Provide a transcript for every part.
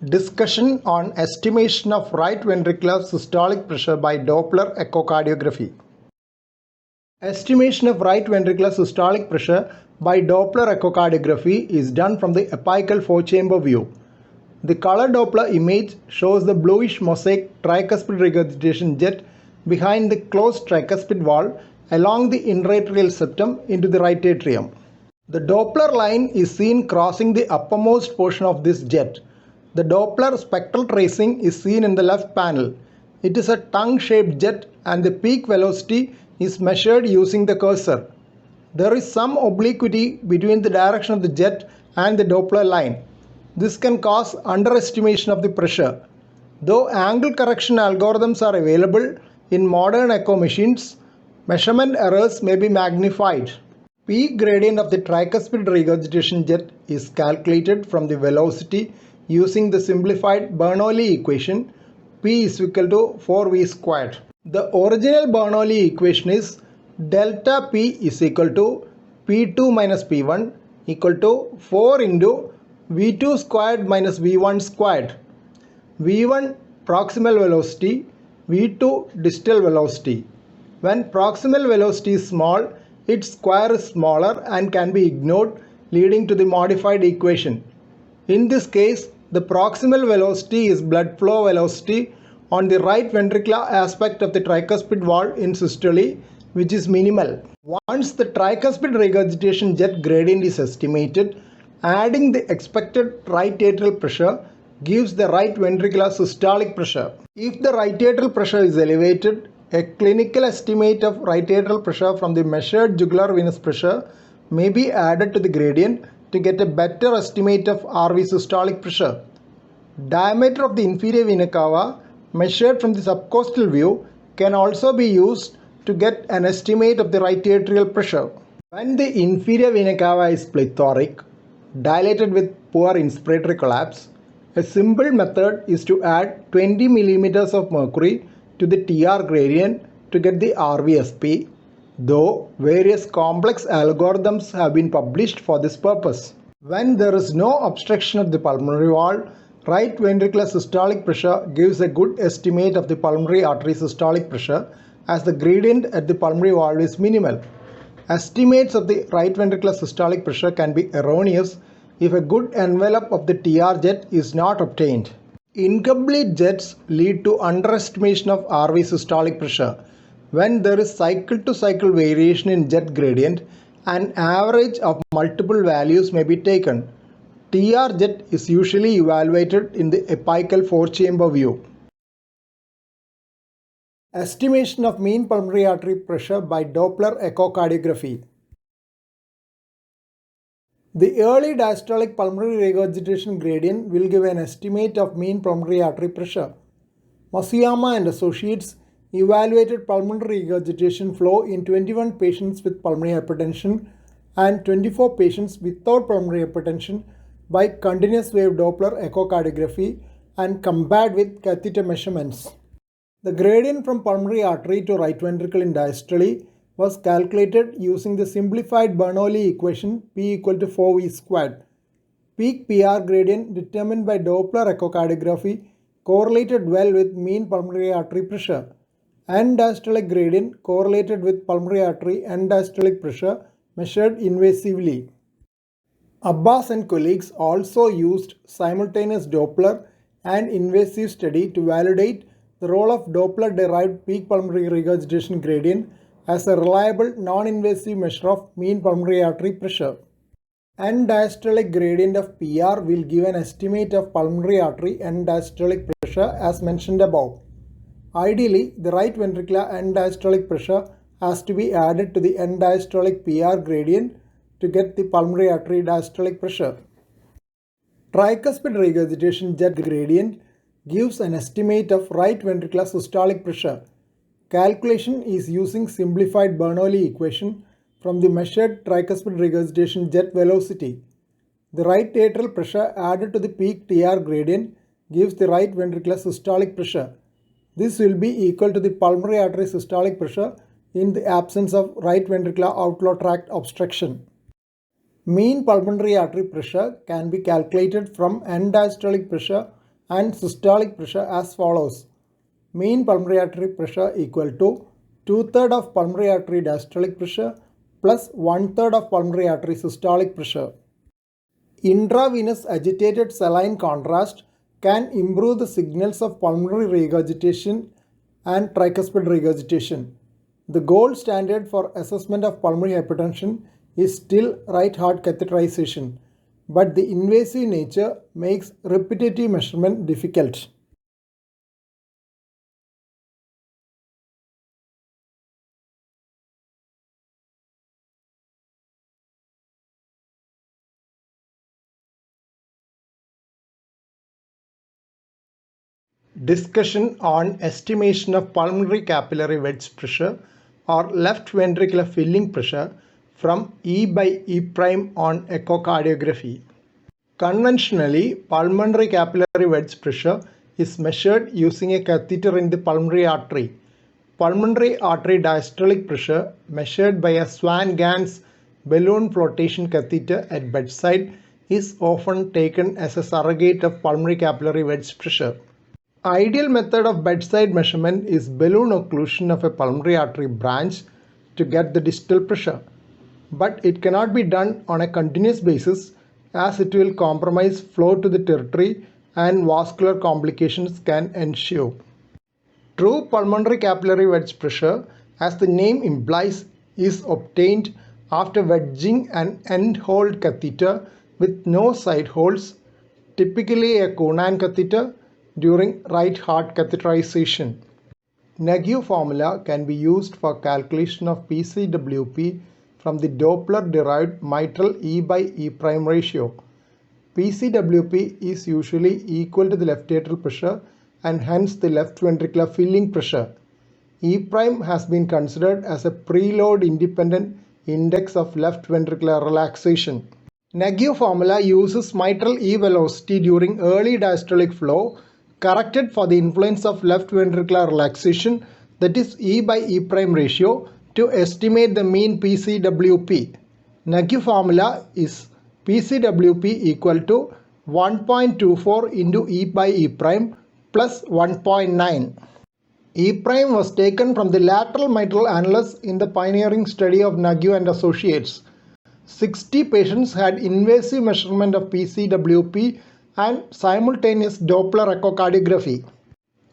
Discussion on estimation of right ventricular systolic pressure by Doppler echocardiography. Estimation of right ventricular systolic pressure by Doppler echocardiography is done from the apical four-chamber view. The color Doppler image shows the bluish mosaic tricuspid regurgitation jet behind the closed tricuspid wall along the intraarterial septum into the right atrium. The Doppler line is seen crossing the uppermost portion of this jet. The Doppler spectral tracing is seen in the left panel. It is a tongue-shaped jet and the peak velocity is measured using the cursor. There is some obliquity between the direction of the jet and the Doppler line. This can cause underestimation of the pressure. Though angle correction algorithms are available in modern echo machines, measurement errors may be magnified. Peak gradient of the tricuspid regurgitation jet is calculated from the velocity using the simplified Bernoulli equation P is equal to 4V squared. The original Bernoulli equation is delta P is equal to P2 minus P1 equal to 4 into V2 squared minus V1 squared. V1 proximal velocity, V2 distal velocity. When proximal velocity is small, its square is smaller and can be ignored, leading to the modified equation. In this case, the proximal velocity is blood flow velocity on the right ventricular aspect of the tricuspid wall in systole, which is minimal. Once the tricuspid regurgitation jet gradient is estimated, adding the expected right atrial pressure gives the right ventricular systolic pressure. If the right atrial pressure is elevated, a clinical estimate of right atrial pressure from the measured jugular venous pressure may be added to the gradient to get a better estimate of RV systolic pressure. Diameter of the inferior vena cava measured from the subcostal view can also be used to get an estimate of the right atrial pressure. When the inferior vena cava is plethoric, dilated with poor inspiratory collapse, a simple method is to add 20 mm of mercury to the TR gradient to get the RVSP, though various complex algorithms have been published for this purpose. When there is no obstruction of the pulmonary wall, right ventricular systolic pressure gives a good estimate of the pulmonary artery systolic pressure as the gradient at the pulmonary wall is minimal. Estimates of the right ventricular systolic pressure can be erroneous if a good envelope of the TR jet is not obtained. Incomplete jets lead to underestimation of RV systolic pressure. When there is cycle-to-cycle variation in jet gradient, an average of multiple values may be taken. TR jet is usually evaluated in the apical four-chamber view. Estimation of mean pulmonary artery pressure by Doppler echocardiography. The early diastolic pulmonary regurgitation gradient will give an estimate of mean pulmonary artery pressure. Masuyama and associates evaluated pulmonary regurgitation flow in 21 patients with pulmonary hypertension and 24 patients without pulmonary hypertension by continuous wave Doppler echocardiography and compared with catheter measurements. The gradient from pulmonary artery to right ventricle in diastole was calculated using the simplified Bernoulli equation P equal to 4V squared. Peak PR gradient determined by Doppler echocardiography correlated well with mean pulmonary artery pressure. End diastolic gradient correlated with pulmonary artery end diastolic pressure measured invasively. Abbas and colleagues also used simultaneous Doppler and invasive study to validate the role of Doppler-derived peak pulmonary regurgitation gradient as a reliable non-invasive measure of mean pulmonary artery pressure. End diastolic gradient of PR will give an estimate of pulmonary artery end diastolic pressure as mentioned above. Ideally, the right ventricular end diastolic pressure has to be added to the end diastolic PR gradient to get the pulmonary artery diastolic pressure. Tricuspid regurgitation jet gradient gives an estimate of right ventricular systolic pressure. Calculation is using simplified Bernoulli equation from the measured tricuspid regurgitation jet velocity. The right atrial pressure added to the peak TR gradient gives the right ventricular systolic pressure. This will be equal to the pulmonary artery systolic pressure in the absence of right ventricular outflow tract obstruction. Mean pulmonary artery pressure can be calculated from end diastolic pressure and systolic pressure as follows. Mean pulmonary artery pressure equal to 2/3 of pulmonary artery diastolic pressure plus 1/3 of pulmonary artery systolic pressure. Intravenous agitated saline contrast can improve the signals of pulmonary regurgitation and tricuspid regurgitation. The gold standard for assessment of pulmonary hypertension is still right heart catheterization, but the invasive nature makes repetitive measurement difficult. Discussion on estimation of pulmonary capillary wedge pressure or left ventricular filling pressure from E by E prime on echocardiography. Conventionally, pulmonary capillary wedge pressure is measured using a catheter in the pulmonary artery. Pulmonary artery diastolic pressure measured by a Swan-Ganz balloon flotation catheter at bedside is often taken as a surrogate of pulmonary capillary wedge pressure. Ideal method of bedside measurement is balloon occlusion of a pulmonary artery branch to get the distal pressure, but it cannot be done on a continuous basis as it will compromise flow to the territory and vascular complications can ensue. True pulmonary capillary wedge pressure, as the name implies, is obtained after wedging an end-hole catheter with no side holes, typically a Conan catheter, during right heart catheterization. Nagu formula can be used for calculation of PCWP from the Doppler-derived mitral E by E prime ratio. PCWP is usually equal to the left atrial pressure and hence the left ventricular filling pressure. E prime has been considered as a preload independent index of left ventricular relaxation. Nagu formula uses mitral E velocity during early diastolic flow corrected for the influence of left ventricular relaxation, that is E by E prime ratio, to estimate the mean PCWP. Nagu formula is PCWP equal to 1.24 into E by E prime plus 1.9. E prime was taken from the lateral mitral annulus in the pioneering study of Nagu and associates. 60 patients had invasive measurement of PCWP and simultaneous Doppler echocardiography.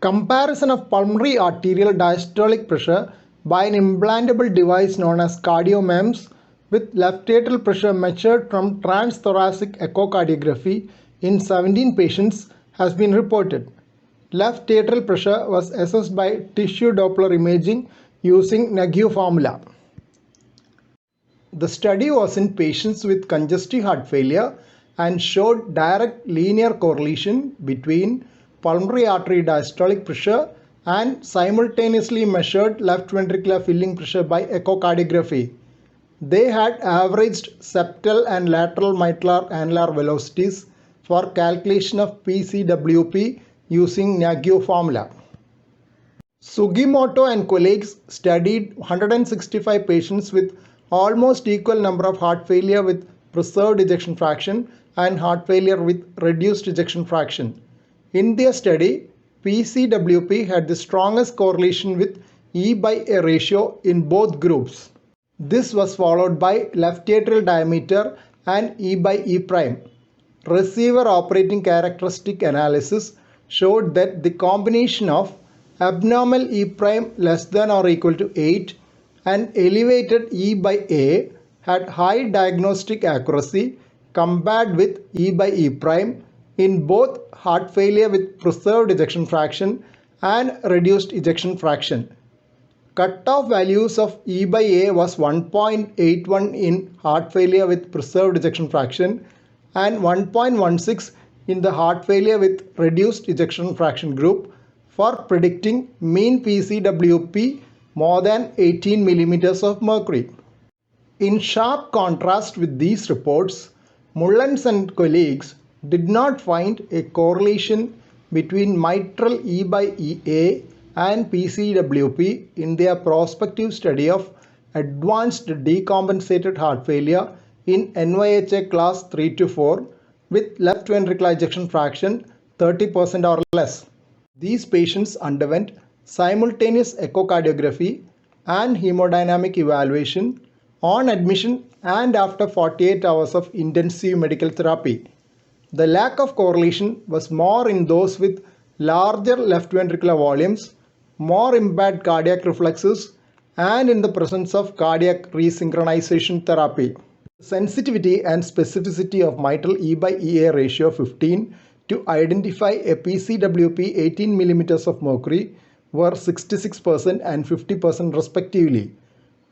Comparison of pulmonary arterial diastolic pressure by an implantable device known as CardioMEMS with left atrial pressure measured from transthoracic echocardiography in 17 patients has been reported. Left atrial pressure was assessed by tissue Doppler imaging using Nagu formula. The study was in patients with congestive heart failure and showed direct linear correlation between pulmonary artery diastolic pressure and simultaneously measured left ventricular filling pressure by echocardiography. They had averaged septal and lateral mitral annular velocities for calculation of PCWP using Nagu formula. Sugimoto and colleagues studied 165 patients with almost equal number of heart failure with preserved ejection fraction and heart failure with reduced ejection fraction. In their study, PCWP had the strongest correlation with E by A ratio in both groups. This was followed by left atrial diameter and E by E prime. Receiver operating characteristic analysis showed that the combination of abnormal E prime less than or equal to 8 and elevated E by A had high diagnostic accuracy compared with E by E prime in both heart failure with preserved ejection fraction and reduced ejection fraction. Cutoff values of E by A was 1.81 in heart failure with preserved ejection fraction and 1.16 in the heart failure with reduced ejection fraction group for predicting mean PCWP more than 18 millimeters of mercury. In sharp contrast with these reports, Mullens and colleagues did not find a correlation between mitral E by EA and PCWP in their prospective study of advanced decompensated heart failure in NYHA class 3 to 4 with left ventricular ejection fraction 30% or less. These patients underwent simultaneous echocardiography and hemodynamic evaluation on admission and after 48 hours of intensive medical therapy. The lack of correlation was more in those with larger left ventricular volumes, more impaired cardiac reflexes, and in the presence of cardiac resynchronization therapy. Sensitivity and specificity of mitral E by EA ratio 15 to identify a PCWP 18 mm of mercury were 66% and 50% respectively.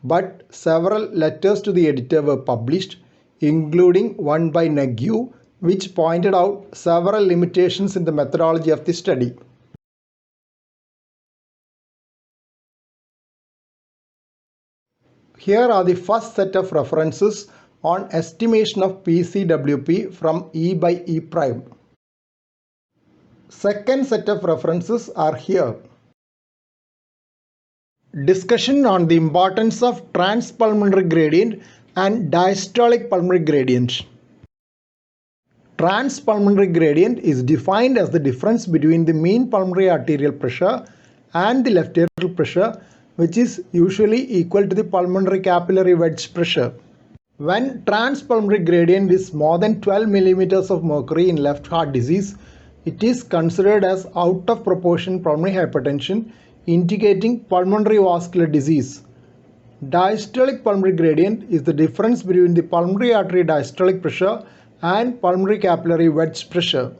But several letters to the editor were published, including one by Nagu, which pointed out several limitations in the methodology of the study. Here are the first set of references on estimation of PCWP from E by E prime. Second set of references are here. Discussion on the importance of transpulmonary gradient and diastolic pulmonary gradient. Transpulmonary gradient is defined as the difference between the mean pulmonary arterial pressure and the left atrial pressure, which is usually equal to the pulmonary capillary wedge pressure. When transpulmonary gradient is more than 12 mm of mercury in left heart disease, it is considered as out of proportion pulmonary hypertension, indicating pulmonary vascular disease. Diastolic pulmonary gradient is the difference between the pulmonary artery diastolic pressure and pulmonary capillary wedge pressure.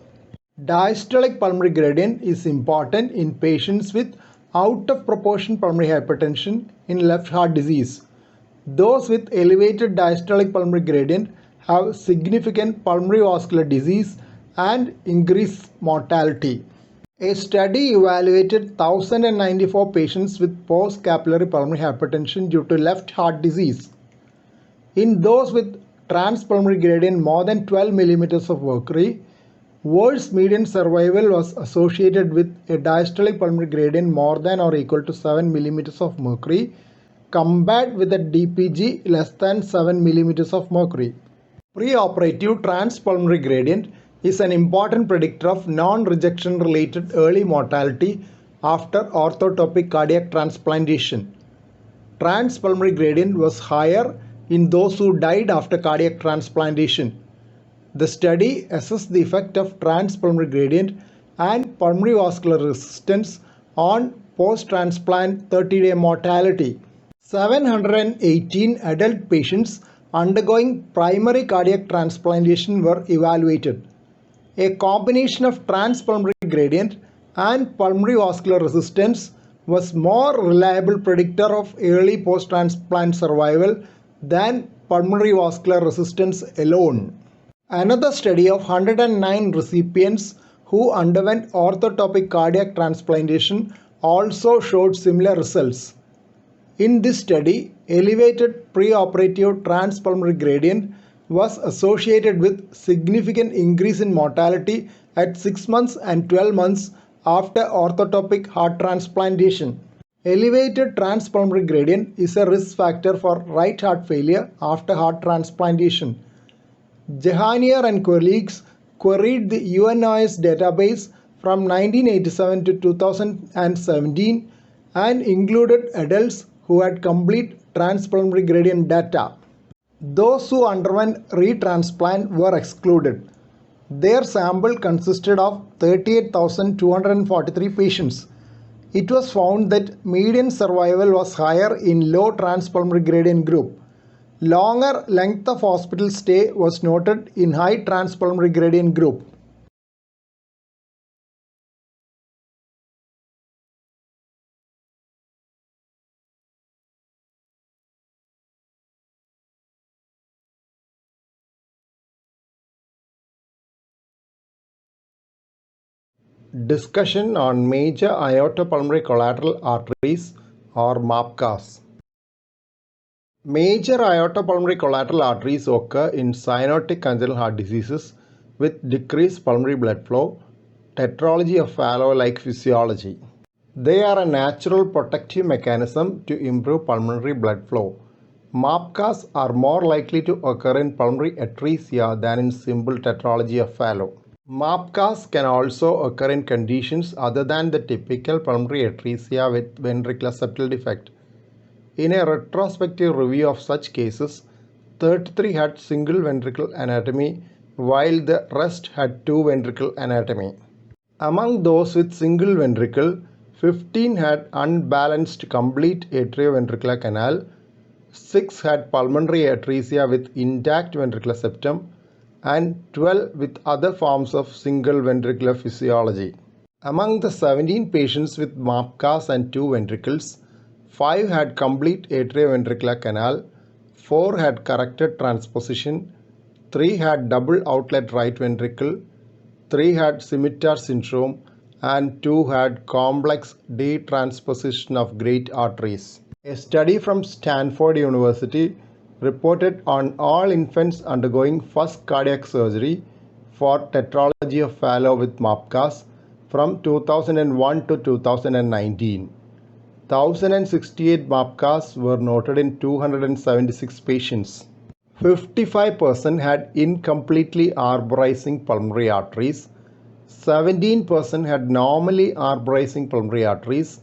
Diastolic pulmonary gradient is important in patients with out of proportion pulmonary hypertension in left heart disease. Those with elevated diastolic pulmonary gradient have significant pulmonary vascular disease and increased mortality. A study evaluated 1,094 patients with post-capillary pulmonary hypertension due to left heart disease. In those with transpulmonary gradient more than 12 mm of mercury, worse median survival was associated with a diastolic pulmonary gradient more than or equal to 7 mm of mercury compared with a DPG less than 7 mm of mercury. Preoperative transpulmonary gradient is an important predictor of non-rejection related early mortality after orthotopic cardiac transplantation. Transpulmonary gradient was higher in those who died after cardiac transplantation. The study assessed the effect of transpulmonary gradient and pulmonary vascular resistance on post-transplant 30-day mortality. 718 adult patients undergoing primary cardiac transplantation were evaluated. A combination of transpulmonary gradient and pulmonary vascular resistance was more reliable predictor of early post-transplant survival than pulmonary vascular resistance alone. Another study of 109 recipients who underwent orthotopic cardiac transplantation also showed similar results. In this study, elevated preoperative transpulmonary gradient was associated with significant increase in mortality at 6 months and 12 months after orthotopic heart transplantation. Elevated transpulmonary gradient is a risk factor for right heart failure after heart transplantation. Jahangir and colleagues queried the UNOS database from 1987 to 2017 and included adults who had complete transpulmonary gradient data. Those who underwent retransplant were excluded. Their sample consisted of 38,243 patients. It was found that median survival was higher in low transpulmonary gradient group. Longer length of hospital stay was noted in high transpulmonary gradient group. Discussion on major aortopulmonary collateral arteries or MAPCAs. Major aortopulmonary collateral arteries occur in cyanotic congenital heart diseases with decreased pulmonary blood flow, tetralogy of Fallot-like physiology. They are a natural protective mechanism to improve pulmonary blood flow. MAPCAs are more likely to occur in pulmonary atresia than in simple tetralogy of Fallot. MAPCAS can also occur in conditions other than the typical pulmonary atresia with ventricular septal defect. In a retrospective review of such cases, 33 had single ventricle anatomy while the rest had two ventricle anatomy. Among those with single ventricle, 15 had unbalanced complete atrioventricular canal, 6 had pulmonary atresia with intact ventricular septum, and 12 with other forms of single ventricular physiology. Among the 17 patients with MAPCAS and two ventricles, 5 had complete atrioventricular canal, 4 had corrected transposition, 3 had double outlet right ventricle, 3 had scimitar syndrome, and 2 had complex detransposition of great arteries. A study from Stanford University reported on all infants undergoing first cardiac surgery for tetralogy of Fallot with MAPCAS from 2001 to 2019. 1068 MAPCAS were noted in 276 patients. 55% had incompletely arborizing pulmonary arteries, 17% had normally arborizing pulmonary arteries,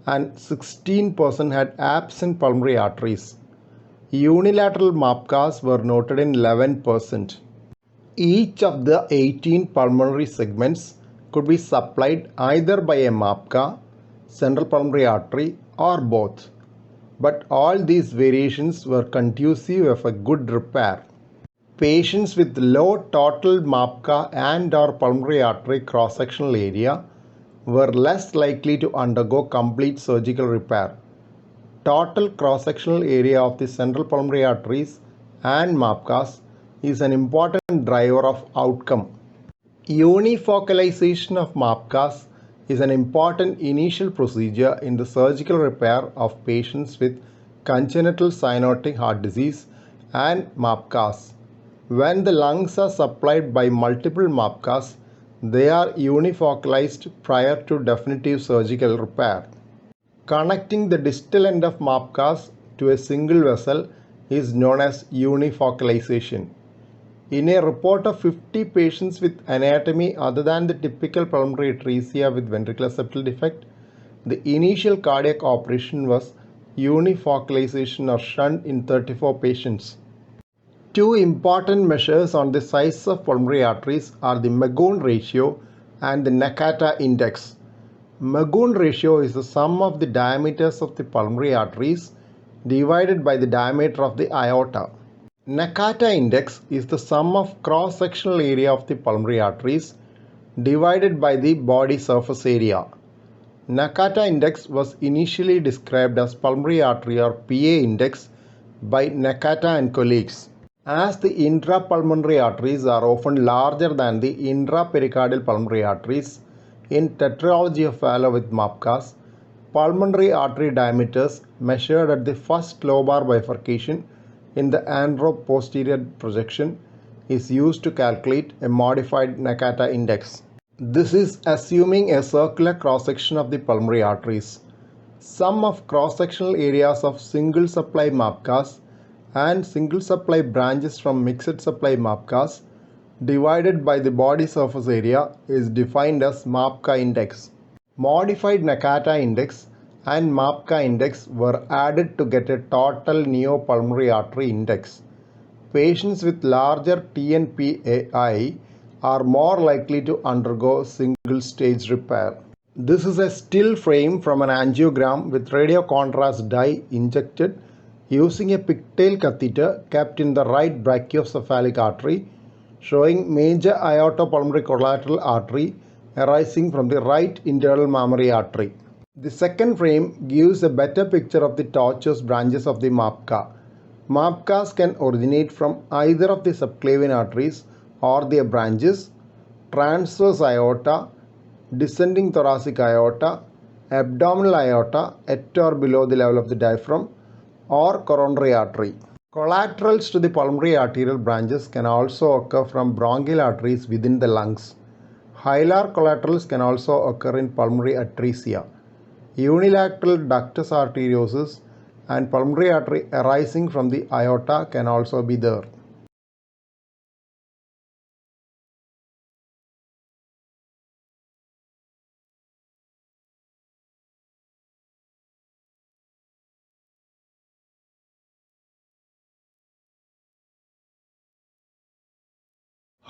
and 16% had absent pulmonary arteries. Unilateral MAPCAS were noted in 11%. Each of the 18 pulmonary segments could be supplied either by a MAPCA, central pulmonary artery, or both. But all these variations were conducive of a good repair. Patients with low total MAPCA and/or pulmonary artery cross-sectional area were less likely to undergo complete surgical repair. Total cross-sectional area of the central pulmonary arteries and MAPCAS is an important driver of outcome. Unifocalization of MAPCAS is an important initial procedure in the surgical repair of patients with congenital cyanotic heart disease and MAPCAS. When the lungs are supplied by multiple MAPCAS, they are unifocalized prior to definitive surgical repair. Connecting the distal end of MAPCAS to a single vessel is known as unifocalization. In a report of 50 patients with anatomy other than the typical pulmonary atresia with ventricular septal defect, the initial cardiac operation was unifocalization or shunt in 34 patients. Two important measures on the size of pulmonary arteries are the Magoon ratio and the Nakata index. Magoon ratio is the sum of the diameters of the pulmonary arteries divided by the diameter of the aorta. Nakata index is the sum of cross-sectional area of the pulmonary arteries divided by the body surface area. Nakata index was initially described as pulmonary artery or PA index by Nakata and colleagues. As the intrapulmonary arteries are often larger than the intrapericardial pulmonary arteries, in tetralogy of Fallot with MAPCAS, pulmonary artery diameters measured at the first lobar bifurcation in the anteroposterior projection is used to calculate a modified Nakata index. This is assuming a circular cross-section of the pulmonary arteries. Sum of cross-sectional areas of single supply MAPCAS and single supply branches from mixed supply MAPCAS divided by the body surface area is defined as MAPCA index. Modified Nakata index and MAPCA index were added to get a total neopulmonary artery index. Patients with larger TNPAI are more likely to undergo single stage repair. This is a still frame from an angiogram with radiocontrast dye injected using a pigtail catheter kept in the right brachiocephalic artery, showing major aortopulmonary collateral artery arising from the right internal mammary artery. The second frame gives a better picture of the tortuous branches of the MAPCA. MAPCAs can originate from either of the subclavian arteries or their branches, transverse aorta, descending thoracic aorta, abdominal aorta at or below the level of the diaphragm, or coronary artery. Collaterals to the pulmonary arterial branches can also occur from bronchial arteries within the lungs. Hilar collaterals can also occur in pulmonary atresia. Unilateral ductus arteriosus and pulmonary artery arising from the aorta can also be there.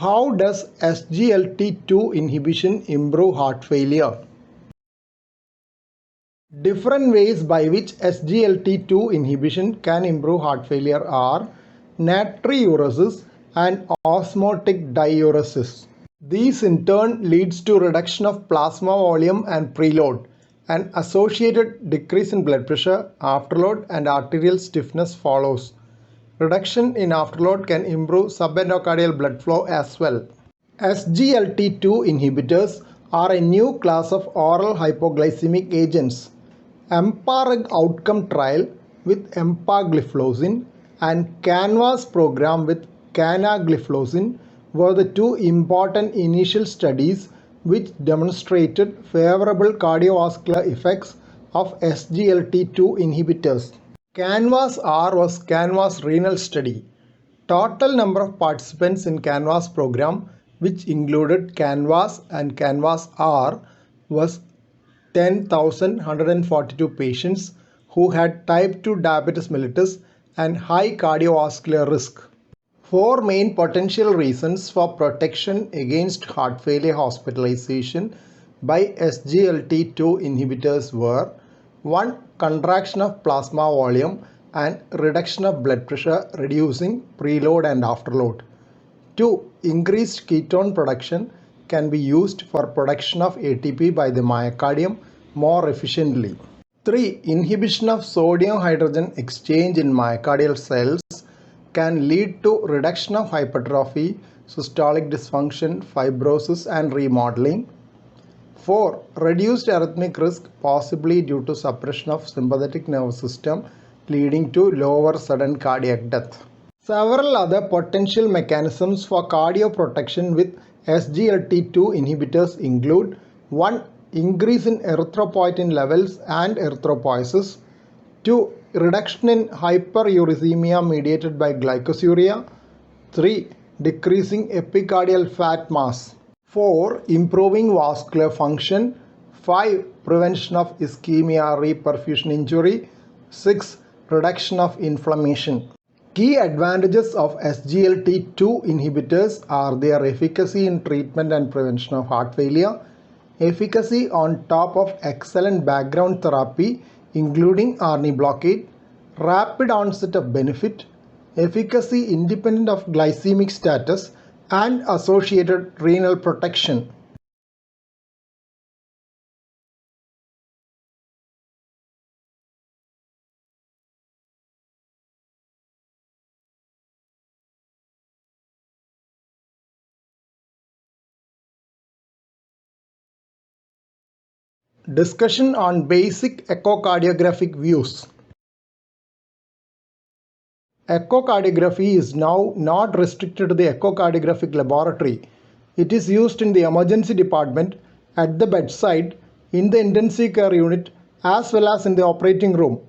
How does SGLT2 inhibition improve heart failure? Different ways by which SGLT2 inhibition can improve heart failure are natriuresis and osmotic diuresis. These in turn leads to reduction of plasma volume and preload, and associated decrease in blood pressure, afterload and arterial stiffness follows. Reduction in afterload can improve subendocardial blood flow as well. SGLT2 inhibitors are a new class of oral hypoglycemic agents. EMPA-REG outcome trial with empagliflozin and CANVAS program with canagliflozin were the two important initial studies which demonstrated favorable cardiovascular effects of SGLT2 inhibitors. CANVAS-R was CANVAS renal study. Total number of participants in CANVAS program, which included CANVAS and CANVAS-R, was 10,142 patients who had type 2 diabetes mellitus and high cardiovascular risk. Four main potential reasons for protection against heart failure hospitalization by SGLT2 inhibitors were: 1. Contraction of plasma volume and reduction of blood pressure, reducing preload and afterload. 2. Increased ketone production can be used for production of ATP by the myocardium more efficiently. 3. Inhibition of sodium-hydrogen exchange in myocardial cells can lead to reduction of hypertrophy, systolic dysfunction, fibrosis and remodeling. 4. Reduced arrhythmic risk, possibly due to suppression of sympathetic nervous system leading to lower sudden cardiac death. Several other potential mechanisms for cardioprotection with SGLT2 inhibitors include: 1. Increase in erythropoietin levels and erythropoiesis. 2. Reduction in hyperuricemia mediated by glycosuria. 3. Decreasing epicardial fat mass. 4. Improving vascular function. 5. Prevention of ischemia reperfusion injury. 6. Reduction of inflammation. Key advantages of SGLT2 inhibitors are their efficacy in treatment and prevention of heart failure, efficacy on top of excellent background therapy including ARNI blockade, rapid onset of benefit, efficacy independent of glycemic status, and associated renal protection. Discussion on basic echocardiographic views. Echocardiography is now not restricted to the echocardiographic laboratory. It is used in the emergency department, at the bedside, in the intensive care unit, as well as in the operating room.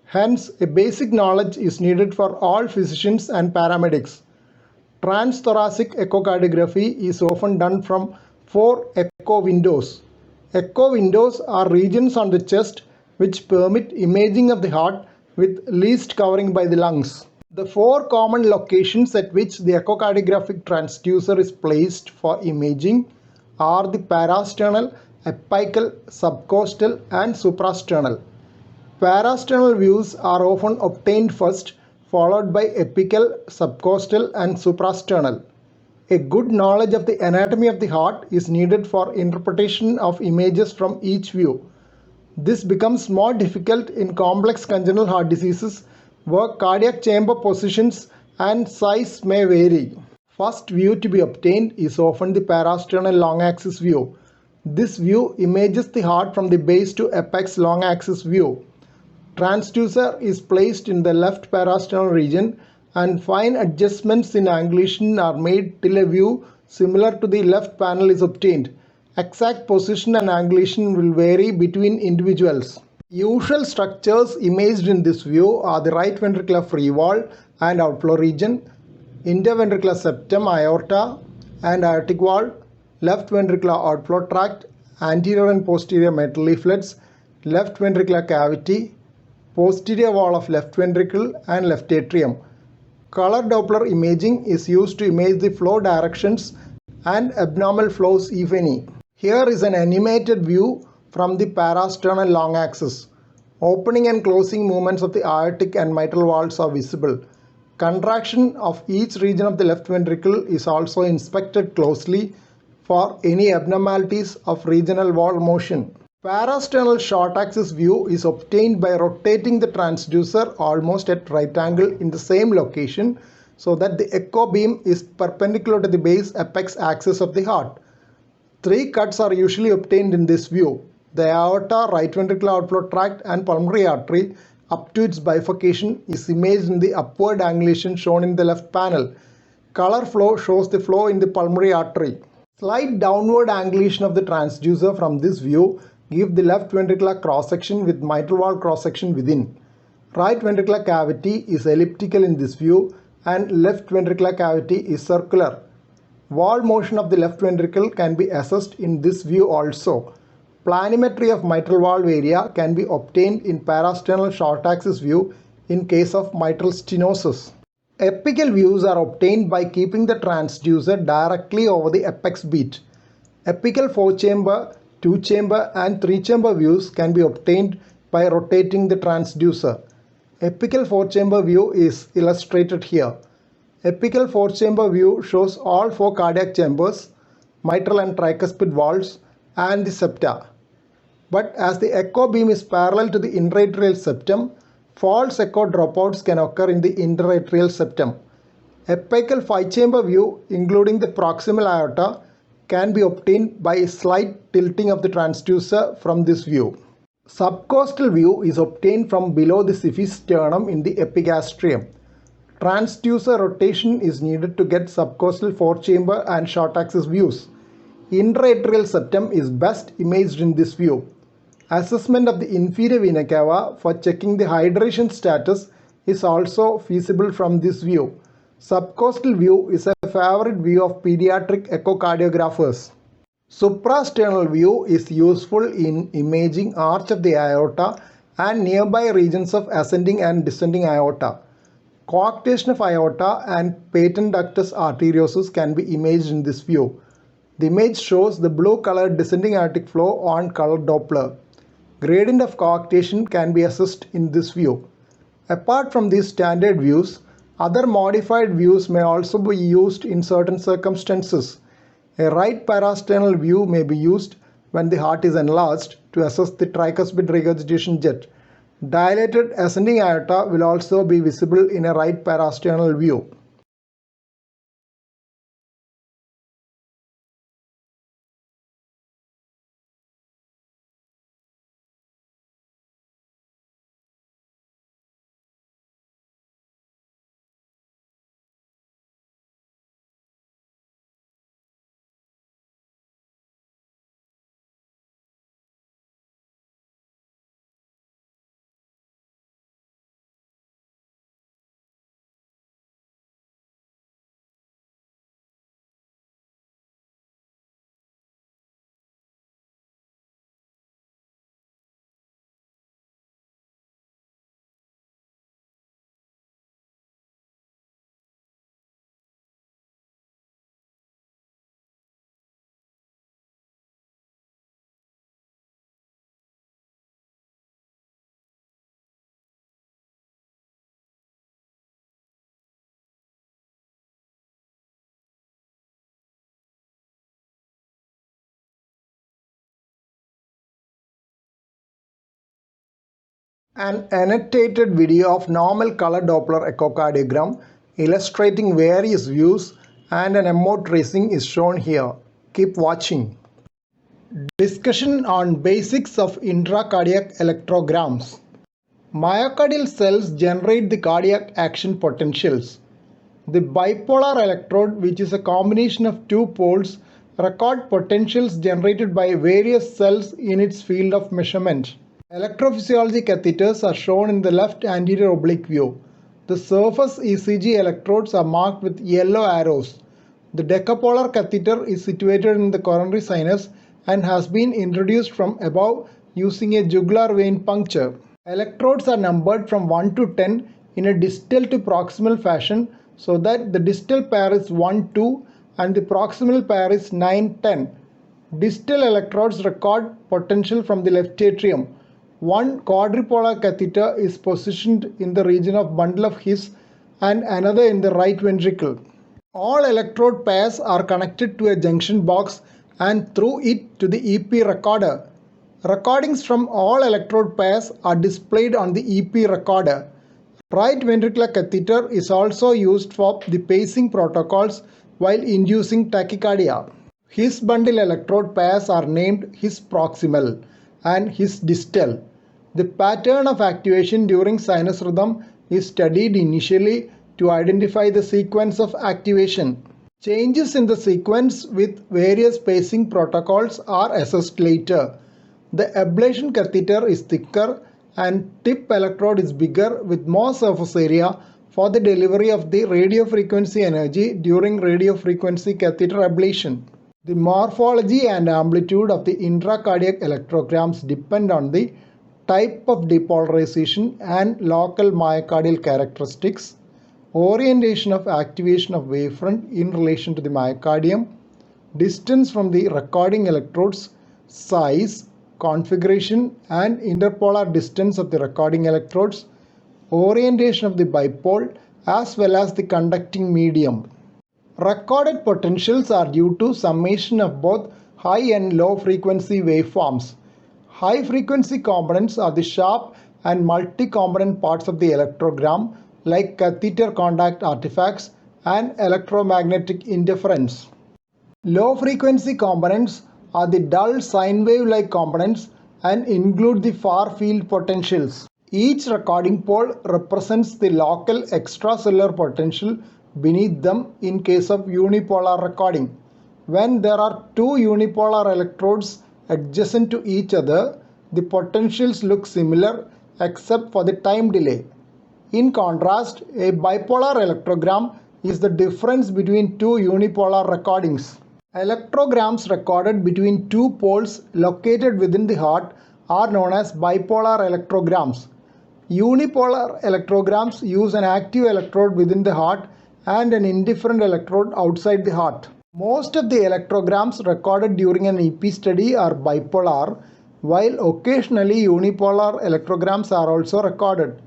Hence, a basic knowledge is needed for all physicians and paramedics. Transthoracic echocardiography is often done from 4 echo windows. Echo windows are regions on the chest which permit imaging of the heart with least covering by the lungs. The 4 common locations at which the echocardiographic transducer is placed for imaging are the parasternal, apical, subcostal and suprasternal. Parasternal views are often obtained first, followed by apical, subcostal and suprasternal. A good knowledge of the anatomy of the heart is needed for interpretation of images from each view. This becomes more difficult in complex congenital heart diseases where cardiac chamber positions and size may vary. First view to be obtained is often the parasternal long axis view. This view images the heart from the base to apex long axis view. Transducer is placed in the left parasternal region and fine adjustments in angulation are made till a view similar to the left panel is obtained. Exact position and angulation will vary between individuals. Usual structures imaged in this view are the right ventricular free wall and outflow region, interventricular septum, aorta and aortic wall, left ventricular outflow tract, anterior and posterior metal leaflets, left ventricular cavity, posterior wall of left ventricle and left atrium. Color Doppler imaging is used to image the flow directions and abnormal flows if any. Here is an animated view from the parasternal long axis. Opening and closing movements of the aortic and mitral valves are visible. Contraction of each region of the left ventricle is also inspected closely for any abnormalities of regional wall motion. Parasternal short axis view is obtained by rotating the transducer almost at right angle in the same location so that the echo beam is perpendicular to the base apex axis of the heart. Three cuts are usually obtained in this view: the aorta, right ventricular outflow tract and pulmonary artery up to its bifurcation is imaged in the upward angulation shown in the left panel. Color flow shows the flow in the pulmonary artery. Slight downward angulation of the transducer from this view give the left ventricular cross-section with mitral valve cross-section within. Right ventricular cavity is elliptical in this view and left ventricular cavity is circular. Wall motion of the left ventricle can be assessed in this view also. Planimetry of mitral valve area can be obtained in parasternal short axis view in case of mitral stenosis. Apical views are obtained by keeping the transducer directly over the apex beat. Apical 4-chamber, 2-chamber and 3-chamber views can be obtained by rotating the transducer. Apical 4-chamber view is illustrated here. Apical 4-chamber view shows all 4 cardiac chambers, mitral and tricuspid valves and the septa. But as the echo beam is parallel to the interatrial septum, false echo dropouts can occur in the interatrial septum. Apical 5-chamber view, including the proximal aorta, can be obtained by a slight tilting of the transducer from this view. Subcostal view is obtained from below the syphis sternum in the epigastrium. Transducer rotation is needed to get subcostal 4-chamber and short axis views. Interatrial septum is best imaged in this view. Assessment of the inferior vena cava for checking the hydration status is also feasible from this view. Subcostal view is a favorite view of pediatric echocardiographers. Suprasternal view is useful in imaging arch of the aorta and nearby regions of ascending and descending aorta. Coarctation of aorta and patent ductus arteriosus can be imaged in this view. The image shows the blue colored descending aortic flow on color Doppler. Gradient of coarctation can be assessed in this view. Apart from these standard views, other modified views may also be used in certain circumstances. A right parasternal view may be used when the heart is enlarged to assess the tricuspid regurgitation jet. Dilated ascending aorta will also be visible in a right parasternal view. An annotated video of normal color Doppler echocardiogram illustrating various views and an MO tracing is shown here. Keep watching. Discussion on basics of intracardiac electrograms. Myocardial cells generate the cardiac action potentials. The bipolar electrode, which is a combination of two poles, record potentials generated by various cells in its field of measurement. Electrophysiology catheters are shown in the left anterior oblique view. The surface ECG electrodes are marked with yellow arrows. The decapolar catheter is situated in the coronary sinus and has been introduced from above using a jugular vein puncture. Electrodes are numbered from 1 to 10 in a distal to proximal fashion so that the distal pair is 1, 2 and the proximal pair is 9, 10. Distal electrodes record potential from the left atrium. One quadripolar catheter is positioned in the region of bundle of His and another in the right ventricle. All electrode pairs are connected to a junction box and through it to the EP recorder. Recordings from all electrode pairs are displayed on the EP recorder. Right ventricular catheter is also used for the pacing protocols while inducing tachycardia. His bundle electrode pairs are named His proximal and His distal. The pattern of activation during sinus rhythm is studied initially to identify the sequence of activation. Changes in the sequence with various pacing protocols are assessed later. The ablation catheter is thicker and tip electrode is bigger with more surface area for the delivery of the radiofrequency energy during radiofrequency catheter ablation. The morphology and amplitude of the intracardiac electrograms depend on the type of depolarization and local myocardial characteristics, orientation of activation of wavefront in relation to the myocardium, distance from the recording electrodes, size, configuration and interpolar distance of the recording electrodes, orientation of the bipole as well as the conducting medium. Recorded potentials are due to summation of both high and low frequency waveforms. High frequency components are the sharp and multi-component parts of the electrogram like catheter contact artifacts and electromagnetic interference. Low frequency components are the dull sine wave like components and include the far field potentials. Each recording pole represents the local extracellular potential beneath them in case of unipolar recording. When there are two unipolar electrodes adjacent to each other, the potentials look similar except for the time delay. In contrast, a bipolar electrogram is the difference between two unipolar recordings. Electrograms recorded between two poles located within the heart are known as bipolar electrograms. Unipolar electrograms use an active electrode within the heart and an indifferent electrode outside the heart. Most of the electrograms recorded during an EP study are bipolar, while occasionally unipolar electrograms are also recorded.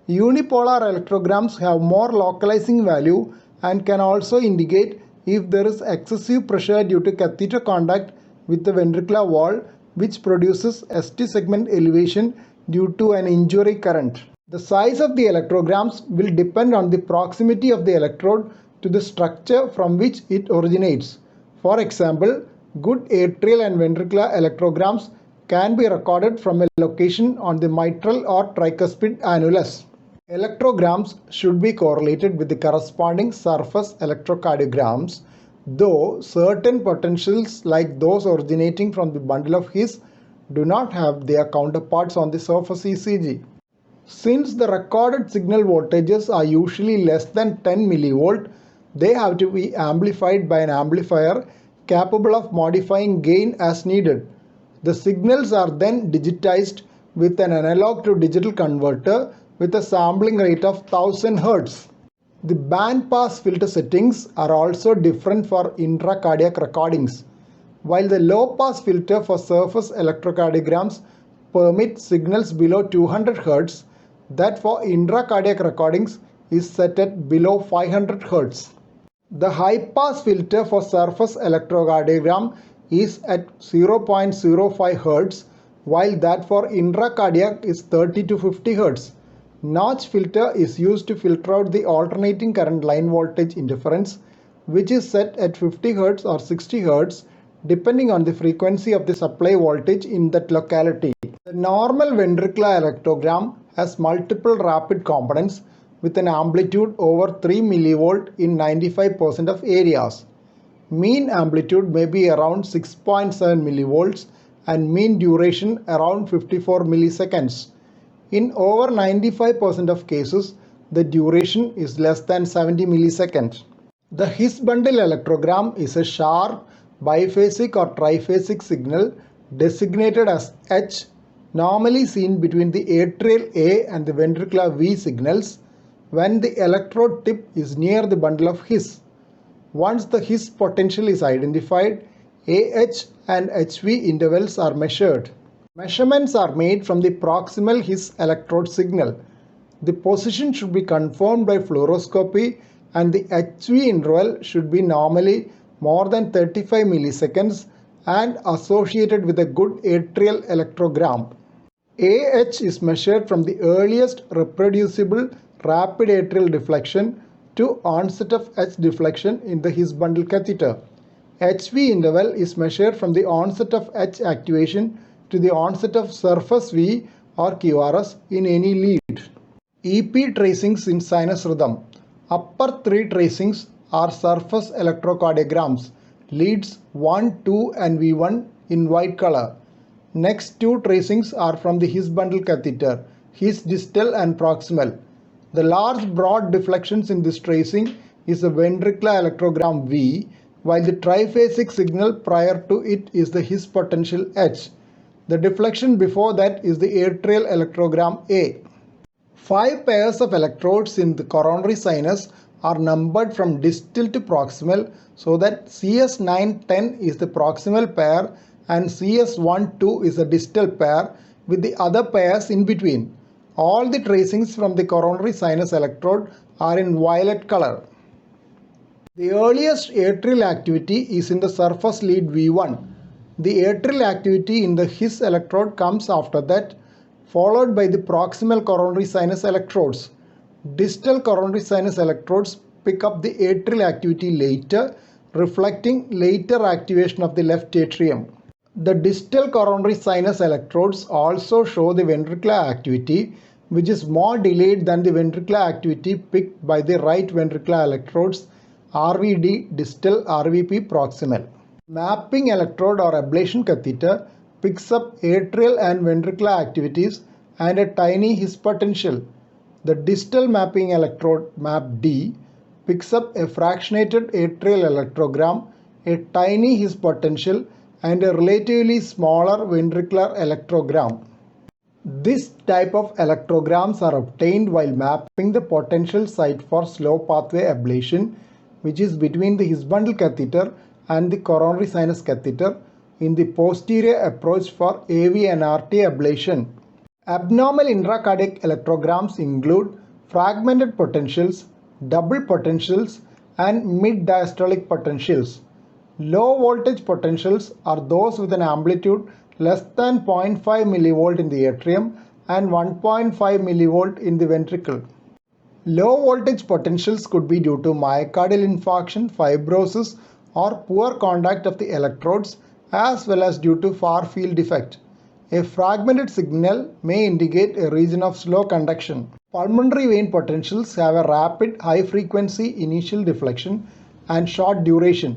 Unipolar electrograms have more localizing value and can also indicate if there is excessive pressure due to catheter contact with the ventricular wall, which produces ST segment elevation due to an injury current. The size of the electrograms will depend on the proximity of the electrode to the structure from which it originates. For example, good atrial and ventricular electrograms can be recorded from a location on the mitral or tricuspid annulus. Electrograms should be correlated with the corresponding surface electrocardiograms, though certain potentials like those originating from the bundle of His do not have their counterparts on the surface ECG. Since the recorded signal voltages are usually less than 10 mV, they have to be amplified by an amplifier capable of modifying gain as needed. The signals are then digitized with an analog to digital converter with a sampling rate of 1000 Hz. The band pass filter settings are also different for intracardiac recordings. While the low pass filter for surface electrocardiograms permits signals below 200 Hz, that for intracardiac recordings is set at below 500 Hz. The high pass filter for surface electrocardiogram is at 0.05 Hz, while that for intracardiac is 30 to 50 Hz. Notch filter is used to filter out the alternating current line voltage interference, which is set at 50 Hz or 60 Hz depending on the frequency of the supply voltage in that locality. The normal ventricular electrogram has multiple rapid components with an amplitude over 3 mV in 95% of areas. Mean amplitude may be around 6.7 mV and mean duration around 54 milliseconds. In over 95% of cases, the duration is less than 70 milliseconds. The His bundle electrogram is a sharp, biphasic or triphasic signal designated as H, normally seen between the atrial A and the ventricular V signals. when the electrode tip is near the bundle of His. Once the His potential is identified, AH and HV intervals are measured. Measurements are made from the proximal His electrode signal. The position should be confirmed by fluoroscopy and the HV interval should be normally more than 35 milliseconds and associated with a good atrial electrogram. AH is measured from the earliest reproducible rapid atrial deflection to onset of H deflection in the His bundle catheter. HV interval is measured from the onset of H activation to the onset of surface V or QRS in any lead. EP tracings in sinus rhythm. Upper three tracings are surface electrocardiograms, leads 1, 2 and V1 in white color. Next two tracings are from the His bundle catheter, His distal and proximal. The large broad deflections in this tracing is the ventricular electrogram V, while the triphasic signal prior to it is the His potential H. The deflection before that is the atrial electrogram A. 5 pairs of electrodes in the coronary sinus are numbered from distal to proximal so that CS910 is the proximal pair and CS12 is the distal pair with the other pairs in between. All the tracings from the coronary sinus electrode are in violet color. The earliest atrial activity is in the surface lead V1. The atrial activity in the His electrode comes after that, followed by the proximal coronary sinus electrodes. Distal coronary sinus electrodes pick up the atrial activity later, reflecting later activation of the left atrium. The distal coronary sinus electrodes also show the ventricular activity, which is more delayed than the ventricular activity picked by the right ventricular electrodes RVD distal, RVP proximal. Mapping electrode or ablation catheter picks up atrial and ventricular activities and a tiny His potential. The distal mapping electrode MAPD picks up a fractionated atrial electrogram, a tiny His potential and a relatively smaller ventricular electrogram. This type of electrograms are obtained while mapping the potential site for slow pathway ablation, which is between the His bundle catheter and the coronary sinus catheter in the posterior approach for AV and RT ablation. Abnormal intracardiac electrograms include fragmented potentials, double potentials and mid-diastolic potentials. Low voltage potentials are those with an amplitude less than 0.5 mV in the atrium and 1.5 mV in the ventricle. Low voltage potentials could be due to myocardial infarction, fibrosis or poor contact of the electrodes as well as due to far field defect. A fragmented signal may indicate a region of slow conduction. Pulmonary vein potentials have a rapid high frequency initial deflection and short duration.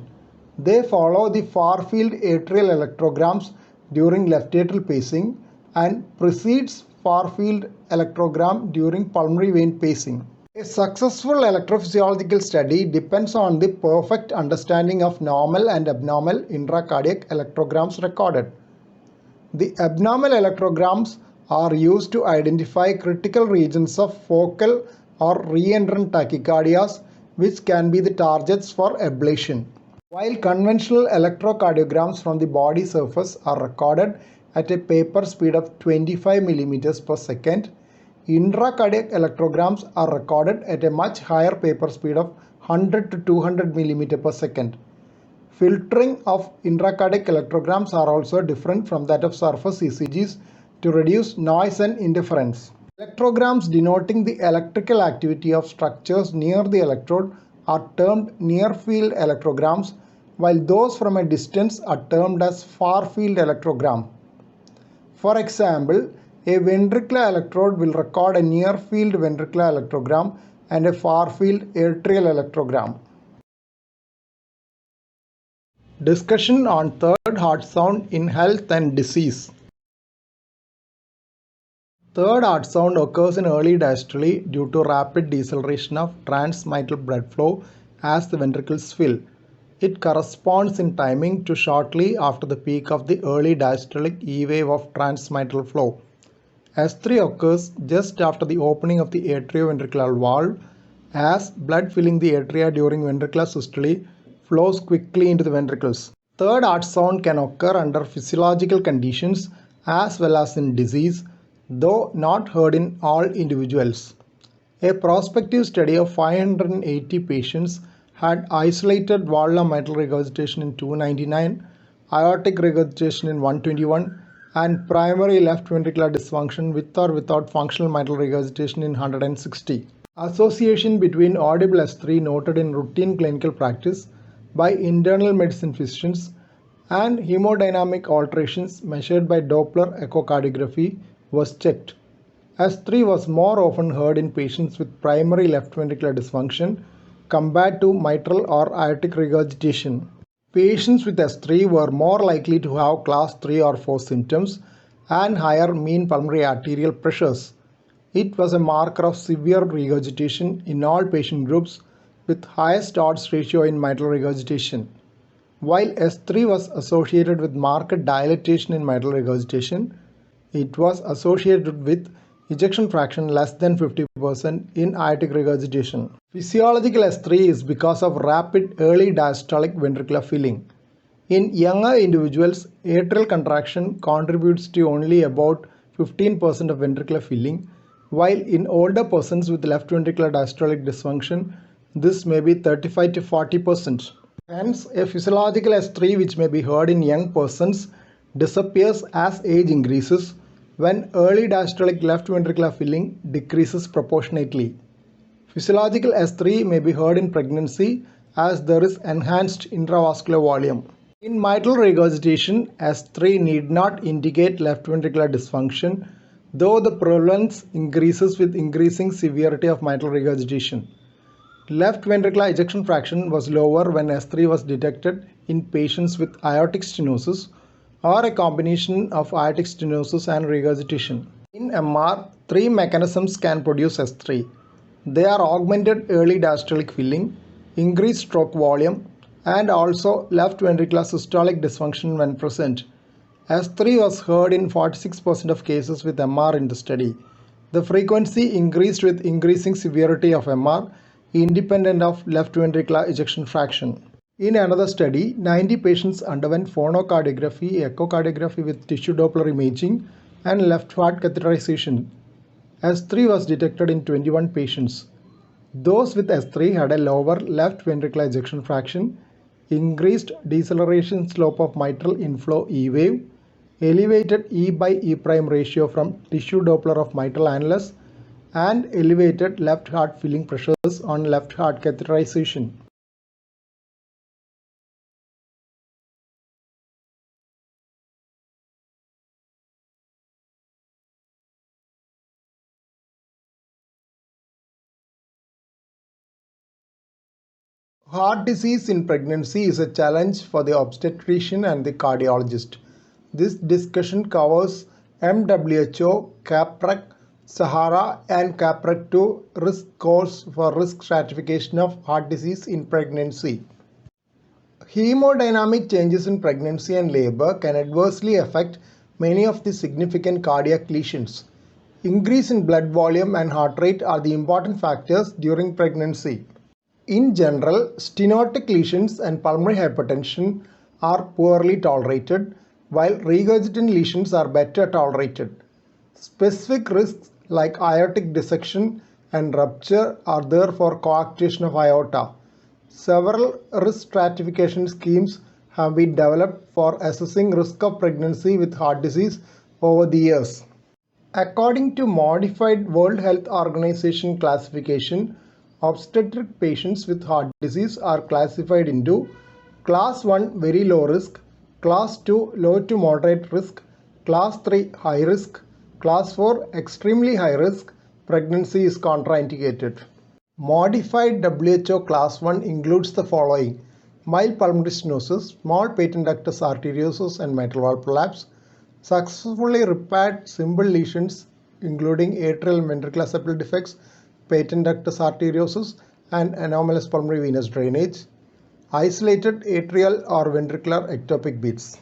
They follow the far field atrial electrograms during left atrial pacing and precedes far field electrogram during pulmonary vein pacing. A successful electrophysiological study depends on the perfect understanding of normal and abnormal intracardiac electrograms recorded. The abnormal electrograms are used to identify critical regions of focal or reentrant tachycardias which can be the targets for ablation. While conventional electrocardiograms from the body surface are recorded at a paper speed of 25 mm per second, intracardiac electrograms are recorded at a much higher paper speed of 100 to 200 mm per second. Filtering of intracardiac electrograms are also different from that of surface ECGs to reduce noise and interference. Electrograms denoting the electrical activity of structures near the electrode are termed near field electrograms, while those from a distance are termed as far field electrogram. For example, a ventricular electrode will record a near field ventricular electrogram and a far field atrial electrogram. Discussion on third heart sound in health and disease. Third heart sound occurs in early diastole due to rapid deceleration of transmitral blood flow as the ventricles fill. It corresponds in timing to shortly after the peak of the early diastolic E wave of transmitral flow. S3 occurs just after the opening of the atrioventricular valve, as blood filling the atria during ventricular systole flows quickly into the ventricles. Third heart sound can occur under physiological conditions as well as in disease, though not heard in all individuals. A prospective study of 580 patients had isolated valvular mitral regurgitation in 299, aortic regurgitation in 121, and primary left ventricular dysfunction with or without functional mitral regurgitation in 160. Association between audible S3 noted in routine clinical practice by internal medicine physicians and hemodynamic alterations measured by Doppler echocardiography was checked. S3 was more often heard in patients with primary left ventricular dysfunction compared to mitral or aortic regurgitation. Patients with S3 were more likely to have class 3 or 4 symptoms and higher mean pulmonary arterial pressures. It was a marker of severe regurgitation in all patient groups with highest odds ratio in mitral regurgitation. While S3 was associated with marked dilatation in mitral regurgitation, it was associated with ejection fraction less than 50% in aortic regurgitation. Physiological S3 is because of rapid early diastolic ventricular filling. In younger individuals, atrial contraction contributes to only about 15% of ventricular filling, while in older persons with left ventricular diastolic dysfunction, this may be 35 to 40%. Hence, a physiological S3 which may be heard in young persons disappears as age increases when early diastolic left ventricular filling decreases proportionately. Physiological S3 may be heard in pregnancy as there is enhanced intravascular volume. In mitral regurgitation, S3 need not indicate left ventricular dysfunction, though the prevalence increases with increasing severity of mitral regurgitation. Left ventricular ejection fraction was lower when S3 was detected in patients with aortic stenosis or a combination of aortic stenosis and regurgitation. In MR, three mechanisms can produce S3. They are augmented early diastolic filling, increased stroke volume, and also left ventricular systolic dysfunction when present. S3 was heard in 46% of cases with MR in the study. The frequency increased with increasing severity of MR independent of left ventricular ejection fraction. In another study, 90 patients underwent phonocardiography, echocardiography with tissue Doppler imaging, and left heart catheterization. S3 was detected in 21 patients. Those with S3 had a lower left ventricular ejection fraction, increased deceleration slope of mitral inflow E wave, elevated E by E prime ratio from tissue Doppler of mitral annulus, and elevated left heart filling pressures on left heart catheterization. Heart disease in pregnancy is a challenge for the obstetrician and the cardiologist. This discussion covers MWHO, CAPREC, Sahara and CAPREC-2 risk scores for risk stratification of heart disease in pregnancy. Hemodynamic changes in pregnancy and labor can adversely affect many of the significant cardiac lesions. Increase in blood volume and heart rate are the important factors during pregnancy. In general, stenotic lesions and pulmonary hypertension are poorly tolerated, while regurgitant lesions are better tolerated. Specific risks like aortic dissection and rupture are there for coarctation of aorta. Several risk stratification schemes have been developed for assessing risk of pregnancy with heart disease over the years. According to modified World Health Organization classification, obstetric patients with heart disease are classified into Class 1 very low risk, Class 2 low to moderate risk, Class 3 high risk, Class 4 extremely high risk. Pregnancy is contraindicated. Modified WHO Class 1 includes the following: mild pulmonary stenosis, small patent ductus arteriosus and mitral valve prolapse, successfully repaired simple lesions including atrial and ventricular septal defects, patent ductus arteriosus and anomalous pulmonary venous drainage, isolated atrial or ventricular ectopic beats.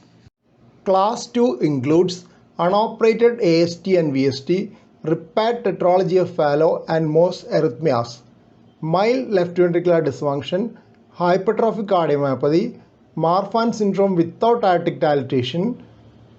Class 2 includes unoperated AST and VST, repaired tetralogy of Fallot and Morse arrhythmias, mild left ventricular dysfunction, hypertrophic cardiomyopathy, Marfan syndrome without aortic dilatation,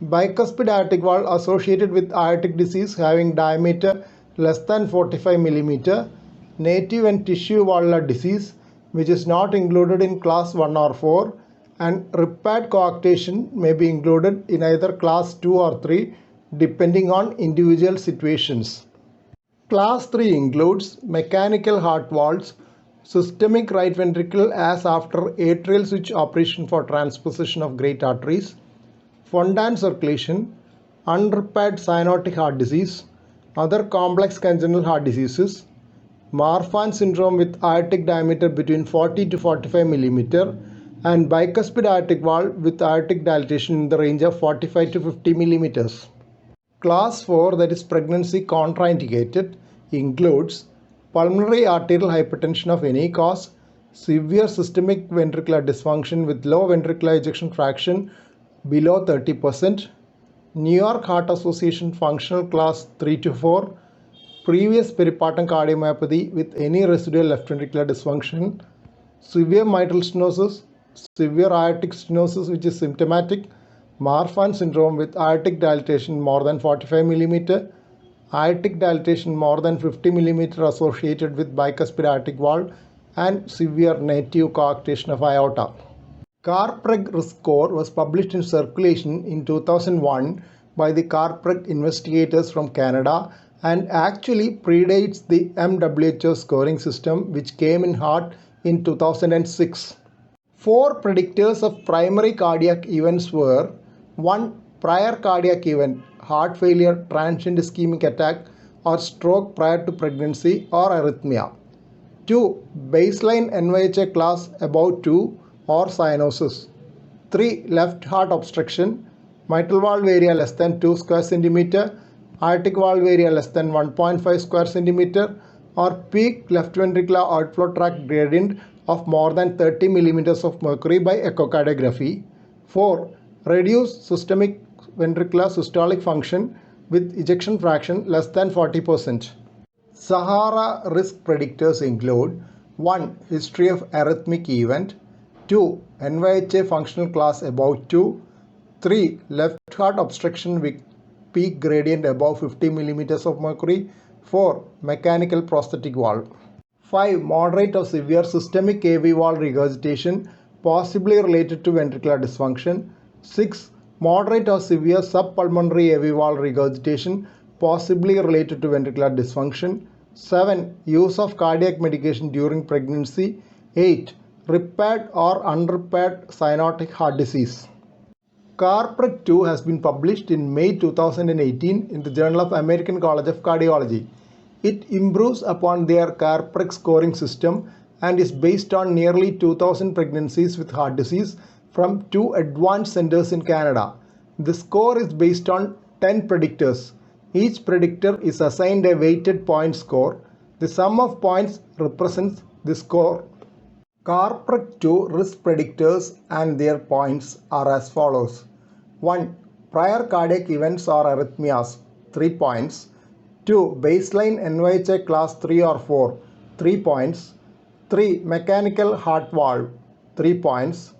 bicuspid aortic valve associated with aortic disease having diameter less than 45 mm, native and tissue valvular disease which is not included in class 1 or 4, and repaired coarctation may be included in either class 2 or 3 depending on individual situations. Class 3 includes mechanical heart valves, systemic right ventricle as after atrial switch operation for transposition of great arteries, Fontan circulation, unrepaired cyanotic heart disease, other complex congenital heart diseases, Marfan syndrome with aortic diameter between 40 to 45 mm, and bicuspid aortic valve with aortic dilatation in the range of 45 to 50 mm. Class 4, that is pregnancy contraindicated, includes pulmonary arterial hypertension of any cause, severe systemic ventricular dysfunction with low ventricular ejection fraction below 30%, New York Heart Association functional class 3 to 4, previous peripartum cardiomyopathy with any residual left ventricular dysfunction, severe mitral stenosis, severe aortic stenosis which is symptomatic, Marfan syndrome with aortic dilatation more than 45 mm, aortic dilatation more than 50 mm associated with bicuspid aortic valve, and severe native coarctation of aorta. CarPreg risk score was published in Circulation in 2001 by the CarPreg investigators from Canada and actually predates the MWHO scoring system which came in Heart in 2006. 4 predictors of primary cardiac events were: 1. Prior cardiac event, heart failure, transient ischemic attack or stroke prior to pregnancy or arrhythmia. 2. Baseline NYHA class above 2 or cyanosis. 3. Left heart obstruction, mitral valve area less than 2 square cm, aortic valve area less than 1.5 square cm, or peak left ventricular outflow tract gradient of more than 30 mm of mercury by echocardiography. 4. Reduced systemic ventricular systolic function with ejection fraction less than 40%. Sahara risk predictors include: 1. History of arrhythmic event, 2. NYHA functional class above 2, 3. Left heart obstruction with peak gradient above 50 mm of mercury, 4. Mechanical prosthetic valve. 5. Moderate or severe systemic AV valve regurgitation possibly related to ventricular dysfunction. 6. Moderate or severe subpulmonary AV valve regurgitation possibly related to ventricular dysfunction. 7. Use of cardiac medication during pregnancy. 8. Repaired or unrepaired cyanotic heart disease. CarPreg 2 has been published in May 2018 in the Journal of American College of Cardiology. It improves upon their CarPreg scoring system and is based on nearly 2,000 pregnancies with heart disease from 2 advanced centers in Canada. The score is based on 10 predictors. Each predictor is assigned a weighted point score. The sum of points represents the score. CarPreg 2 risk predictors and their points are as follows: 1. Prior cardiac events or arrhythmias, 3 points. 2. Baseline NYHA class 3 or 4, 3 points. 3. Mechanical heart valve, 3 points.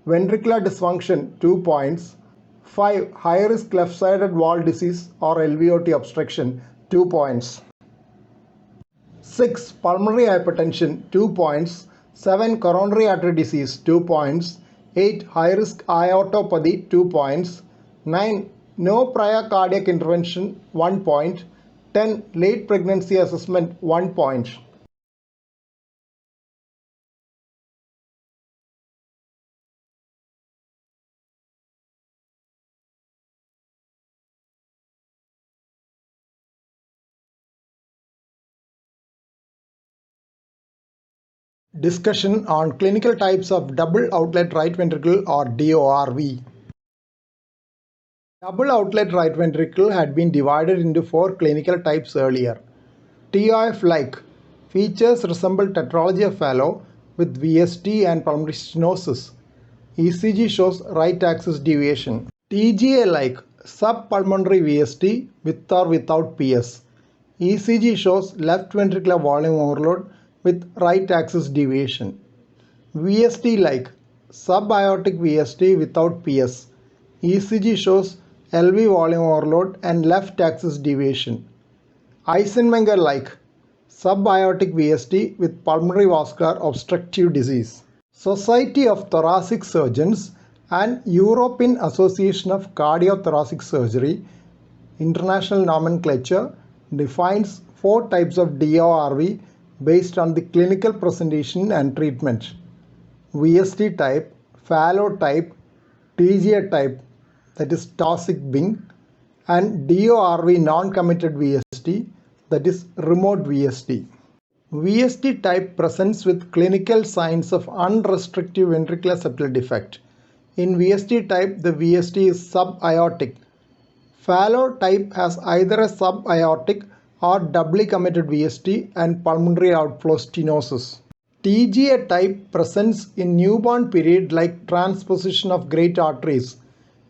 Ventricular dysfunction, 2 points. 5. High risk left-sided valve disease or LVOT obstruction, 2 points. 6. Pulmonary hypertension, 2 points. 7. Coronary artery disease, 2 points. 8. High risk aortopathy, 2 points. 9. No prior cardiac intervention, 1 point. 10. Late pregnancy assessment, 1 point. Discussion on clinical types of double outlet right ventricle or DORV. Double outlet right ventricle had been divided into 4 clinical types earlier. TOF-like features resemble tetralogy of Fallot with VST and pulmonary stenosis. ECG shows right axis deviation. TGA-like subpulmonary VST with or without PS. ECG shows left ventricular volume overload with right axis deviation. VST like subaortic VST without PS. ECG shows LV volume overload and left axis deviation. Eisenmenger like subaortic VST with pulmonary vascular obstructive disease. Society of Thoracic Surgeons and European Association of Cardiothoracic Surgery international nomenclature defines 4 types of DORV based on the clinical presentation and treatment. VST type, Fallow type, TGA type, that is Taussig Bing, and DORV non-committed VST, that is remote VST. VST type presents with clinical signs of unrestricted ventricular septal defect. In VST type, the VST is subaortic. Fallow type has either a subaortic or doubly committed VST and pulmonary outflow stenosis. TGA type presents in newborn period like transposition of great arteries.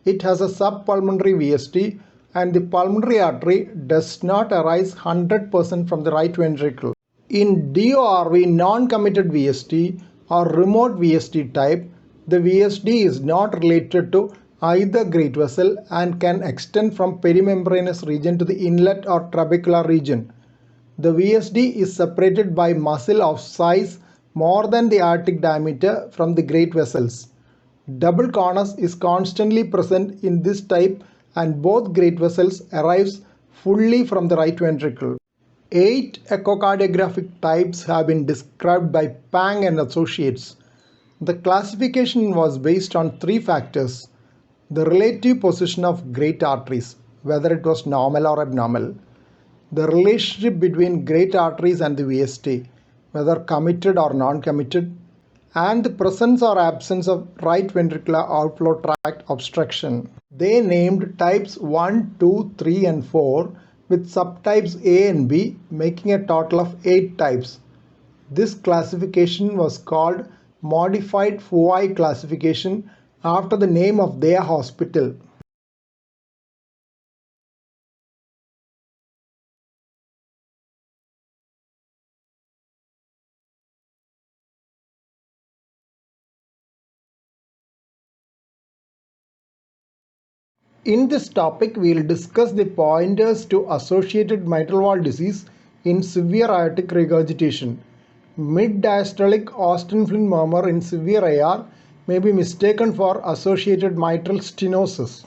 It has a subpulmonary VST and the pulmonary artery does not arise 100% from the right ventricle. In DORV non-committed VST or remote VST type, the VST is not related to either great vessel and can extend from perimembranous region to the inlet or trabecular region. The VSD is separated by muscle of size more than the aortic diameter from the great vessels. Double conus is constantly present in this type and both great vessels arrives fully from the right ventricle. 8 echocardiographic types have been described by Pang and Associates. The classification was based on 3 factors: the relative position of great arteries, whether it was normal or abnormal, the relationship between great arteries and the VST, whether committed or non-committed, and the presence or absence of right ventricular outflow tract obstruction. They named types 1, 2, 3 and 4 with subtypes A and B, making a total of 8 types. This classification was called Modified Fuai classification after the name of their hospital. In this topic, we will discuss the pointers to associated mitral valve disease in severe aortic regurgitation. Mid-diastolic Austin Flint murmur in severe AR may be mistaken for associated mitral stenosis.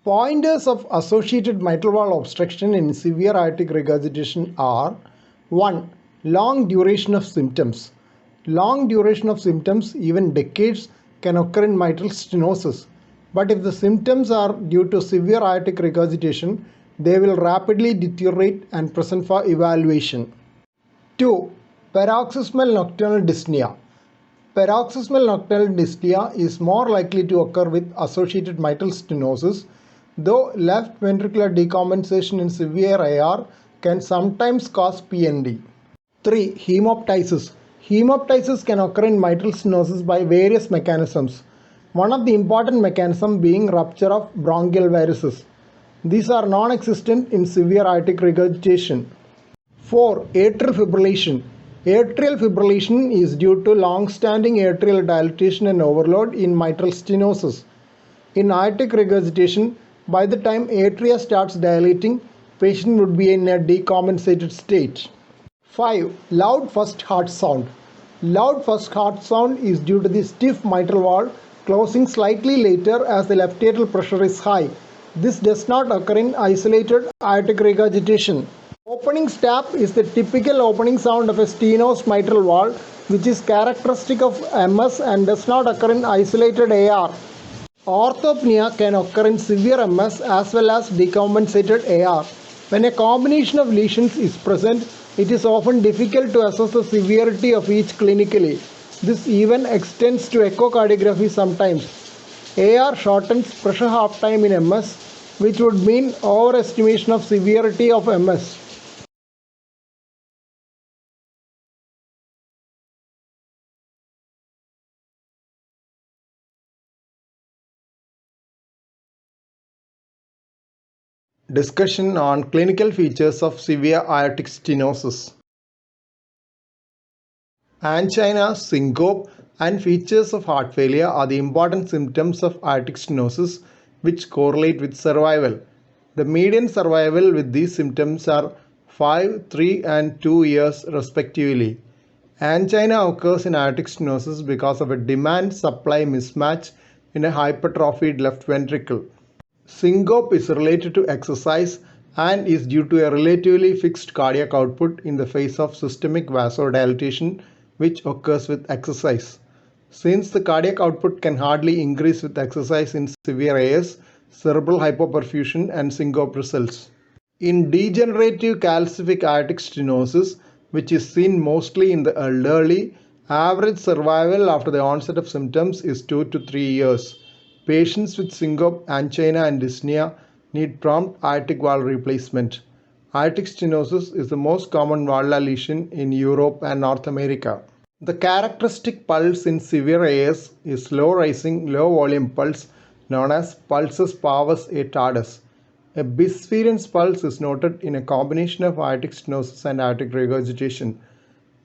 Pointers of associated mitral valve obstruction in severe aortic regurgitation are: 1. Long duration of symptoms. Long duration of symptoms, even decades, can occur in mitral stenosis. But if the symptoms are due to severe aortic regurgitation, they will rapidly deteriorate and present for evaluation. 2. Paroxysmal nocturnal dyspnea. Paroxysmal nocturnal dyspnea is more likely to occur with associated mitral stenosis, though left ventricular decompensation in severe AR can sometimes cause PND. 3. Hemoptysis. Hemoptysis can occur in mitral stenosis by various mechanisms. One of the important mechanisms being rupture of bronchial varices. These are non-existent in severe aortic regurgitation. 4. Atrial fibrillation. Atrial fibrillation is due to long-standing atrial dilatation and overload in mitral stenosis. In aortic regurgitation, by the time atria starts dilating, patient would be in a decompensated state. 5. Loud first heart sound. Loud first heart sound is due to the stiff mitral valve closing slightly later as the left atrial pressure is high. This does not occur in isolated aortic regurgitation. Opening stab is the typical opening sound of a stenosed mitral valve, which is characteristic of MS and does not occur in isolated AR. Orthopnea can occur in severe MS as well as decompensated AR. When a combination of lesions is present, it is often difficult to assess the severity of each clinically. This even extends to echocardiography sometimes. AR shortens pressure half time in MS, which would mean overestimation of severity of MS. Discussion on clinical features of severe aortic stenosis. Angina, syncope, and features of heart failure are the important symptoms of aortic stenosis which correlate with survival. The median survival with these symptoms are 5, 3, and 2 years respectively. Angina occurs in aortic stenosis because of a demand-supply mismatch in a hypertrophied left ventricle. Syncope is related to exercise and is due to a relatively fixed cardiac output in the face of systemic vasodilatation which occurs with exercise. Since the cardiac output can hardly increase with exercise in severe AS, cerebral hypoperfusion and syncope results. In degenerative calcific aortic stenosis, which is seen mostly in the elderly, average survival after the onset of symptoms is 2 to 3 years. Patients with syncope, angina and dyspnea need prompt aortic valve replacement. Aortic stenosis is the most common valvular lesion in Europe and North America. The characteristic pulse in severe AS is slow rising, low volume pulse known as pulsus parvus et tardus. A bisference pulse is noted in a combination of aortic stenosis and aortic regurgitation.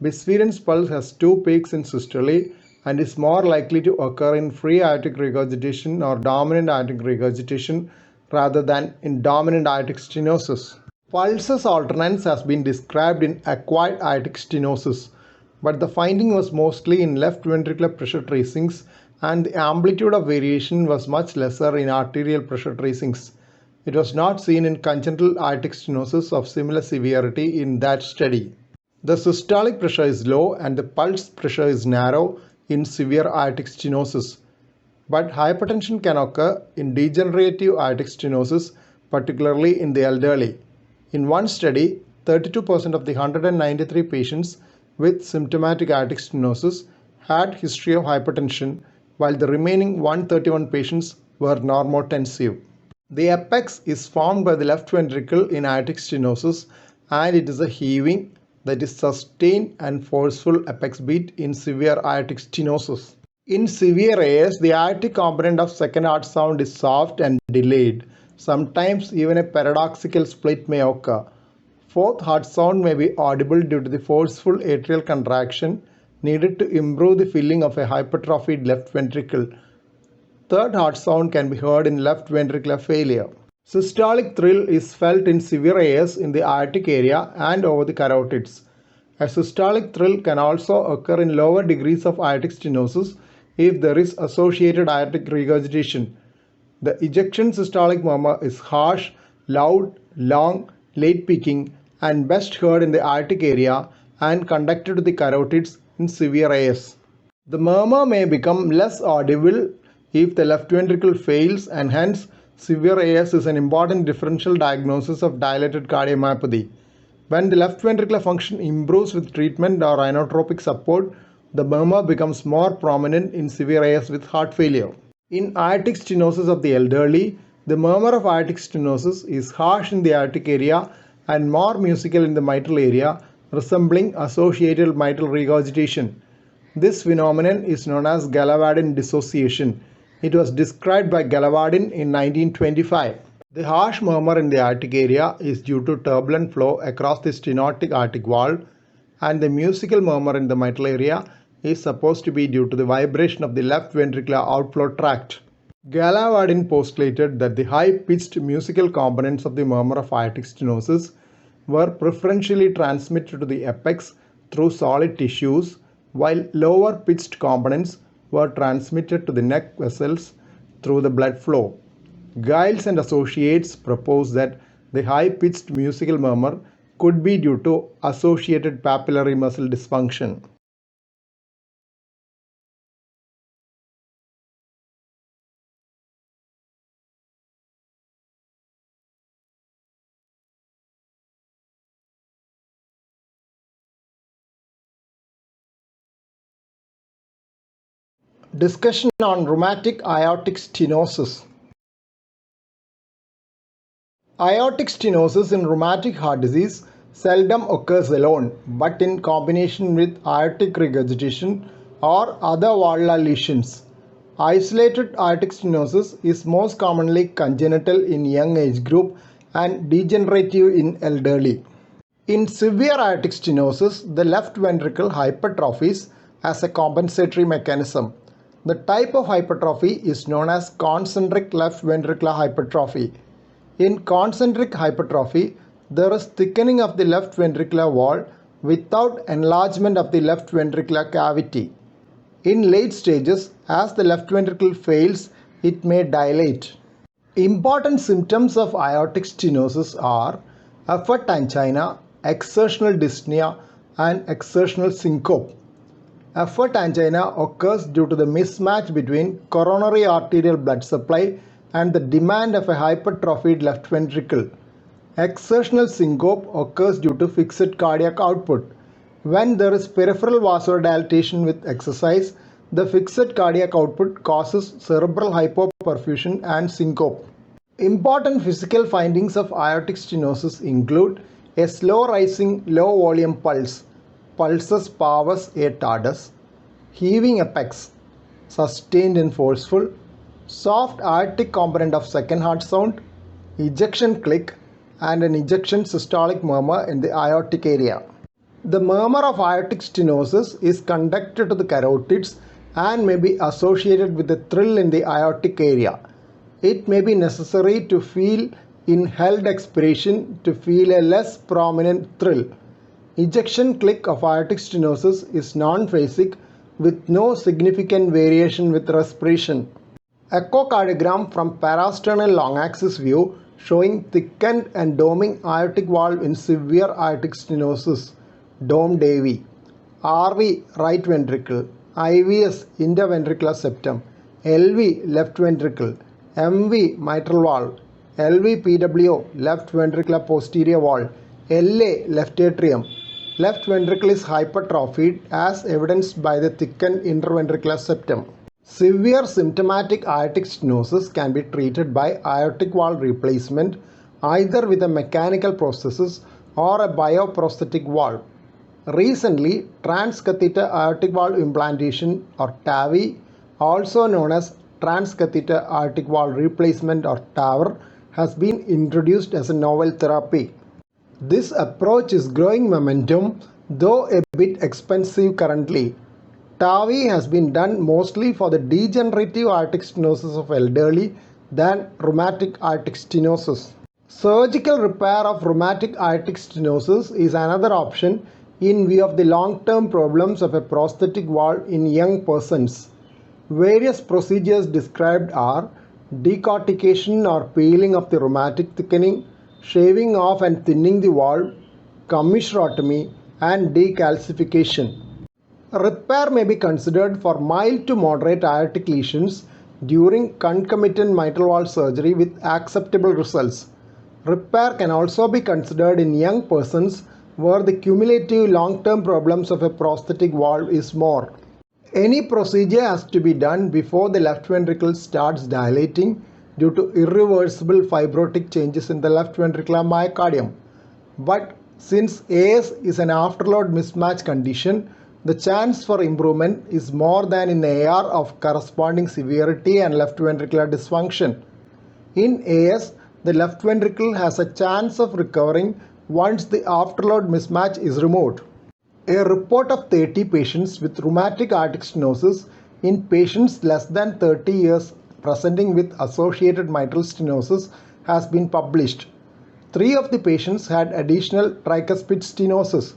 Bisference pulse has two peaks in systole and is more likely to occur in free aortic regurgitation or dominant aortic regurgitation rather than in dominant aortic stenosis. Pulsus alternans has been described in acquired aortic stenosis, but the finding was mostly in left ventricular pressure tracings and the amplitude of variation was much lesser in arterial pressure tracings. It was not seen in congenital aortic stenosis of similar severity in that study. The systolic pressure is low and the pulse pressure is narrow in severe aortic stenosis, but hypertension can occur in degenerative aortic stenosis, particularly in the elderly. In one study, 32% of the 193 patients with symptomatic aortic stenosis had history of hypertension, while the remaining 131 patients were normotensive. The apex is formed by the left ventricle in aortic stenosis and it is a heaving, that is sustained and forceful apex beat in severe aortic stenosis. In severe AS, the aortic component of second heart sound is soft and delayed. Sometimes even a paradoxical split may occur. Fourth heart sound may be audible due to the forceful atrial contraction needed to improve the filling of a hypertrophied left ventricle. Third heart sound can be heard in left ventricular failure. Systolic thrill is felt in severe AS in the aortic area and over the carotids. A systolic thrill can also occur in lower degrees of aortic stenosis if there is associated aortic regurgitation. The ejection systolic murmur is harsh, loud, long, late peaking and best heard in the aortic area and conducted to the carotids in severe AS. The murmur may become less audible if the left ventricle fails and hence severe AS is an important differential diagnosis of dilated cardiomyopathy. When the left ventricular function improves with treatment or inotropic support, the murmur becomes more prominent in severe AS with heart failure. In aortic stenosis of the elderly, the murmur of aortic stenosis is harsh in the aortic area and more musical in the mitral area, resembling associated mitral regurgitation. This phenomenon is known as Galavadin dissociation. It was described by Galavadin in 1925. The harsh murmur in the aortic area is due to turbulent flow across the stenotic aortic valve, and the musical murmur in the mitral area is supposed to be due to the vibration of the left ventricular outflow tract. Galavadin postulated that the high-pitched musical components of the murmur of aortic stenosis were preferentially transmitted to the apex through solid tissues, while lower-pitched components were transmitted to the neck vessels through the blood flow. Giles and associates proposed that the high-pitched musical murmur could be due to associated papillary muscle dysfunction. Discussion on rheumatic aortic stenosis. Aortic stenosis in rheumatic heart disease seldom occurs alone, but in combination with aortic regurgitation or other valvular lesions. Isolated aortic stenosis is most commonly congenital in young age group and degenerative in elderly. In severe aortic stenosis, the left ventricle hypertrophies as a compensatory mechanism. The type of hypertrophy is known as concentric left ventricular hypertrophy. In concentric hypertrophy, there is thickening of the left ventricular wall without enlargement of the left ventricular cavity. In late stages, as the left ventricle fails, it may dilate. Important symptoms of aortic stenosis are effort angina, exertional dyspnea, and exertional syncope. Effort angina occurs due to the mismatch between coronary arterial blood supply and the demand of a hypertrophied left ventricle. Exertional syncope occurs due to fixed cardiac output. When there is peripheral vasodilatation with exercise, the fixed cardiac output causes cerebral hypoperfusion and syncope. Important physical findings of aortic stenosis include a slow rising low volume pulse, pulsus parvus et tardus, heaving apex, sustained and forceful, soft aortic component of second heart sound, ejection click, and an ejection systolic murmur in the aortic area. The murmur of aortic stenosis is conducted to the carotids and may be associated with a thrill in the aortic area. It may be necessary to feel inhaled expiration to feel a less prominent thrill. Ejection click of aortic stenosis is non-phasic with no significant variation with respiration. Echocardiogram from parasternal long axis view showing thickened and doming aortic valve in severe aortic stenosis, domed AV. RV right ventricle, IVS interventricular septum, LV left ventricle, MV mitral valve, LVPWO left ventricular posterior wall, LA left atrium. Left ventricle is hypertrophied as evidenced by the thickened interventricular septum. Severe symptomatic aortic stenosis can be treated by aortic valve replacement either with a mechanical prosthesis or a bioprosthetic valve. Recently, transcatheter aortic valve implantation or TAVI, also known as transcatheter aortic valve replacement or TAVR, has been introduced as a novel therapy. This approach is growing momentum, though a bit expensive currently. TAVI has been done mostly for the degenerative aortic stenosis of elderly than rheumatic aortic stenosis. Surgical repair of rheumatic aortic stenosis is another option in view of the long-term problems of a prosthetic valve in young persons. Various procedures described are decortication or peeling of the rheumatic thickening, shaving off and thinning the valve, commissurotomy, and decalcification. Repair may be considered for mild to moderate aortic lesions during concomitant mitral valve surgery with acceptable results. Repair can also be considered in young persons where the cumulative long-term problems of a prosthetic valve is more. Any procedure has to be done before the left ventricle starts dilating due to irreversible fibrotic changes in the left ventricular myocardium. But since AS is an afterload mismatch condition, the chance for improvement is more than in AR of corresponding severity and left ventricular dysfunction. In AS, the left ventricle has a chance of recovering once the afterload mismatch is removed. A report of 30 patients with rheumatic aortic stenosis in patients less than 30 years presenting with associated mitral stenosis has been published. 3 of the patients had additional tricuspid stenosis.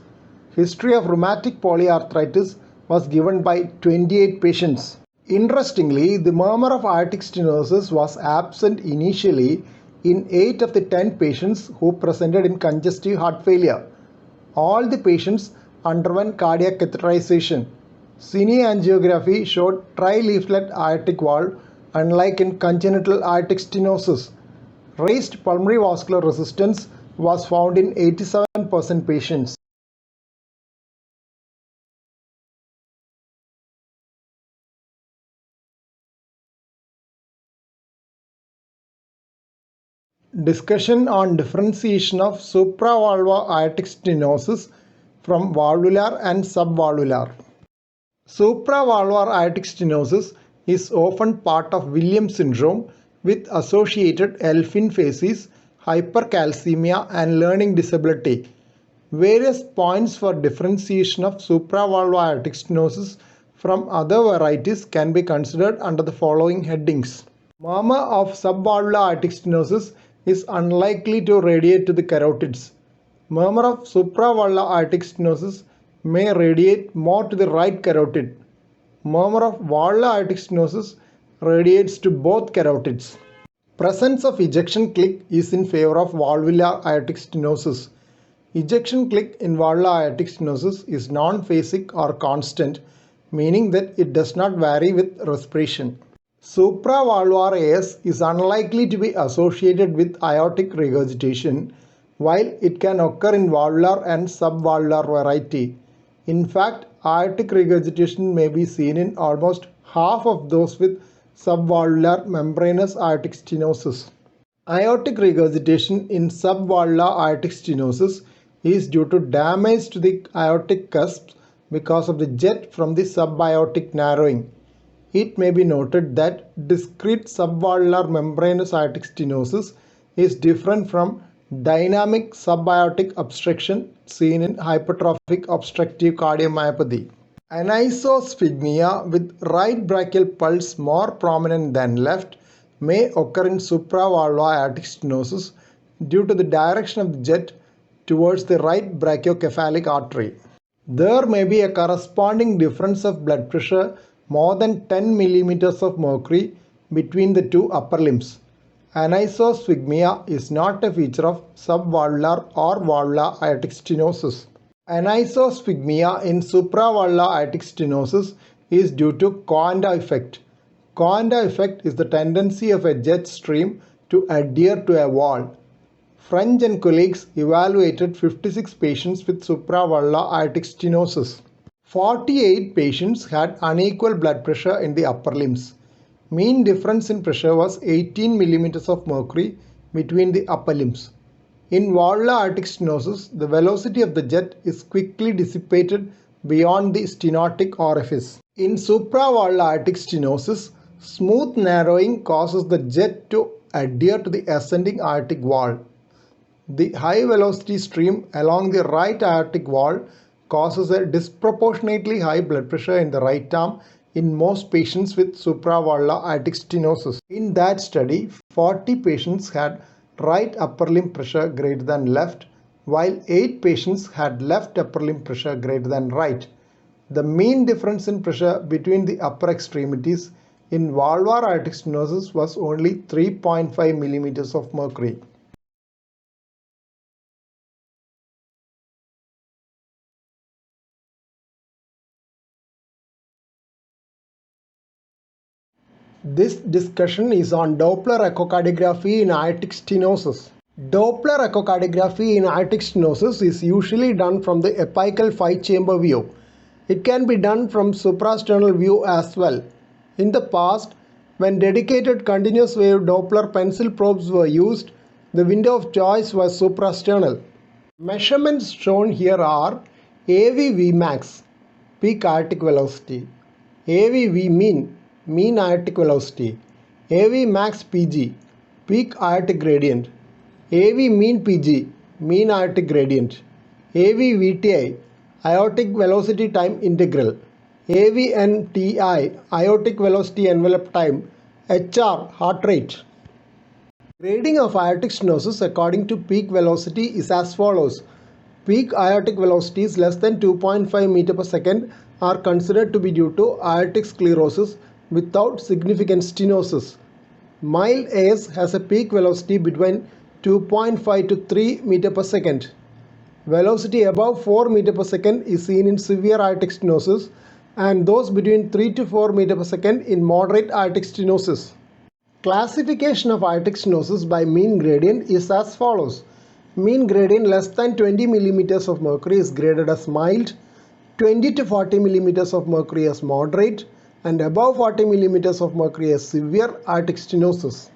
History of rheumatic polyarthritis was given by 28 patients. Interestingly, the murmur of aortic stenosis was absent initially in 8 of the 10 patients who presented in congestive heart failure. All the patients underwent cardiac catheterization. Cine angiography showed tri-leaflet aortic valve, unlike in congenital aortic stenosis. Raised pulmonary vascular resistance was found in 87% patients. Discussion on differentiation of supravalvular aortic stenosis from valvular and subvalvular. Supravalvular aortic stenosis is often part of Williams syndrome with associated Elfin phases hypercalcemia, and learning disability. Various points for differentiation of supravalvular aortic stenosis from other varieties can be considered under the following headings. Murmur of subvalvular aortic stenosis is unlikely to radiate to the carotids. Murmur of supravalvular aortic stenosis may radiate more to the right carotid. Murmur of valvular aortic stenosis radiates to both carotids. Presence of ejection click is in favor of valvular aortic stenosis. Ejection click in valvular aortic stenosis is non-phasic or constant, meaning that it does not vary with respiration. Supravalvular AS is unlikely to be associated with aortic regurgitation, while it can occur in valvular and subvalvular variety. In fact, aortic regurgitation may be seen in almost half of those with subvalvular membranous aortic stenosis. Aortic regurgitation in subvalvular aortic stenosis is due to damage to the aortic cusps because of the jet from the subaortic narrowing. It may be noted that discrete subvalvular membranous aortic stenosis is different from dynamic subaortic obstruction seen in hypertrophic obstructive cardiomyopathy. Anisosphygmia with right brachial pulse more prominent than left may occur in supravalvular aortic stenosis due to the direction of the jet towards the right brachiocephalic artery. There may be a corresponding difference of blood pressure more than 10 millimeters of mercury between the two upper limbs. Anisosphygmia is not a feature of subvalvular or valvular aortic stenosis. Anisosphygmia in supravalvular aortic stenosis is due to Coanda effect. Coanda effect is the tendency of a jet stream to adhere to a wall. French and colleagues evaluated 56 patients with supravalvular aortic stenosis. 48 patients had unequal blood pressure in the upper limbs. Mean difference in pressure was 18 millimeters of mercury between the upper limbs. In valvular aortic stenosis, the velocity of the jet is quickly dissipated beyond the stenotic orifice. In supravalvular aortic stenosis, smooth narrowing causes the jet to adhere to the ascending aortic wall. The high velocity stream along the right aortic wall causes a disproportionately high blood pressure in the right arm in most patients with supravalvular aortic stenosis. In that study, 40 patients had right upper limb pressure greater than left, while 8 patients had left upper limb pressure greater than right. The mean difference in pressure between the upper extremities in valvular aortic stenosis was only 3.5 millimeters of mercury. This discussion is on Doppler echocardiography in aortic stenosis. Doppler echocardiography in aortic stenosis is usually done from the apical 5-chamber view. It can be done from suprasternal view as well. In the past, when dedicated continuous wave Doppler pencil probes were used, the window of choice was suprasternal. Measurements shown here are AV Vmax, peak aortic velocity, AV Vmean, mean aortic velocity, AV max PG, peak aortic gradient, AV mean PG, mean aortic gradient, AV VTI, aortic velocity time integral, AVNTI, aortic velocity envelope time, HR, heart rate. Grading of aortic stenosis according to peak velocity is as follows. Peak aortic velocities less than 2.5 meter per second are considered to be due to aortic sclerosis without significant stenosis. Mild AS has a peak velocity between 2.5 to 3 meter per second. Velocity above 4 meter per second is seen in severe aortic stenosis and those between 3 to 4 meter per second in moderate aortic stenosis. Classification of aortic stenosis by mean gradient is as follows. Mean gradient less than 20 millimeters of mercury is graded as mild, 20 to 40 millimeters of mercury as moderate, and above 40 millimeters of mercury as severe aortic stenosis.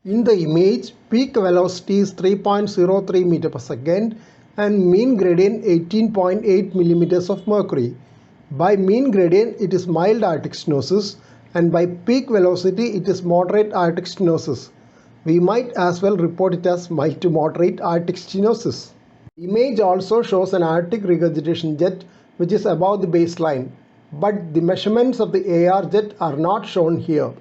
In the image, peak velocity is 3.03 meter per second and mean gradient 18.8 millimeters of mercury. By mean gradient, it is mild aortic stenosis, and by peak velocity, it is moderate aortic stenosis. We might as well report it as mild to moderate aortic stenosis. The image also shows an aortic regurgitation jet which is above the baseline, but the measurements of the AR jet are not shown here.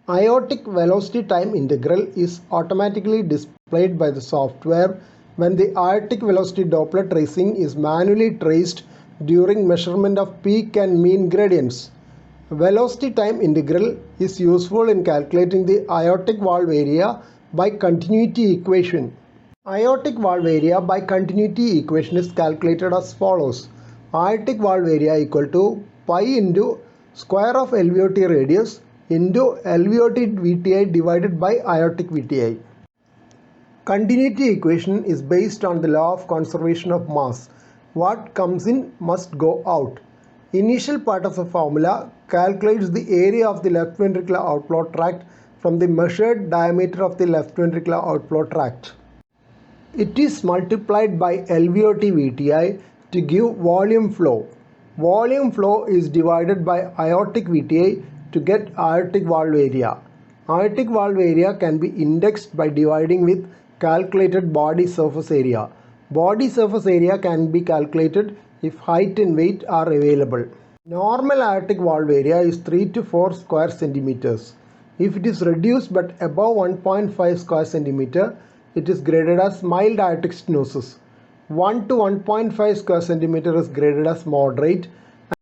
Aortic velocity time integral is automatically displayed by the software when the aortic velocity Doppler tracing is manually traced during measurement of peak and mean gradients. Velocity time integral is useful in calculating the aortic valve area by continuity equation. Aortic valve area by continuity equation is calculated as follows. Aortic valve area equal to pi into square of LVOT radius into LVOT VTI divided by aortic VTI. Continuity equation is based on the law of conservation of mass. What comes in must go out. Initial part of the formula calculates the area of the left ventricular outflow tract from the measured diameter of the left ventricular outflow tract. It is multiplied by LVOT VTI to give volume flow. Volume flow is divided by aortic VTI to get aortic valve area. Aortic valve area can be indexed by dividing with calculated body surface area. Body surface area can be calculated if height and weight are available. Normal aortic valve area is 3 to 4 square centimeters. If it is reduced but above 1.5 square centimeter, it is graded as mild aortic stenosis. 1 to 1.5 square centimeter is graded as moderate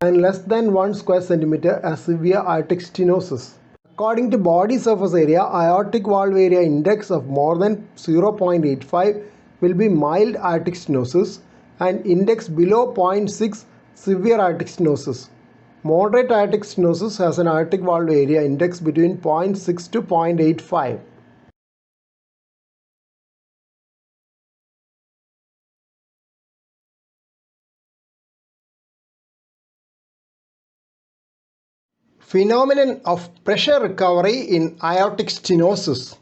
and less than 1 square centimeter as severe aortic stenosis. According to body surface area, aortic valve area index of more than 0.85 will be mild aortic stenosis and index below 0.6 severe aortic stenosis. Moderate aortic stenosis has an aortic valve area index between 0.6 to 0.85. Phenomenon of pressure recovery in aortic stenosis.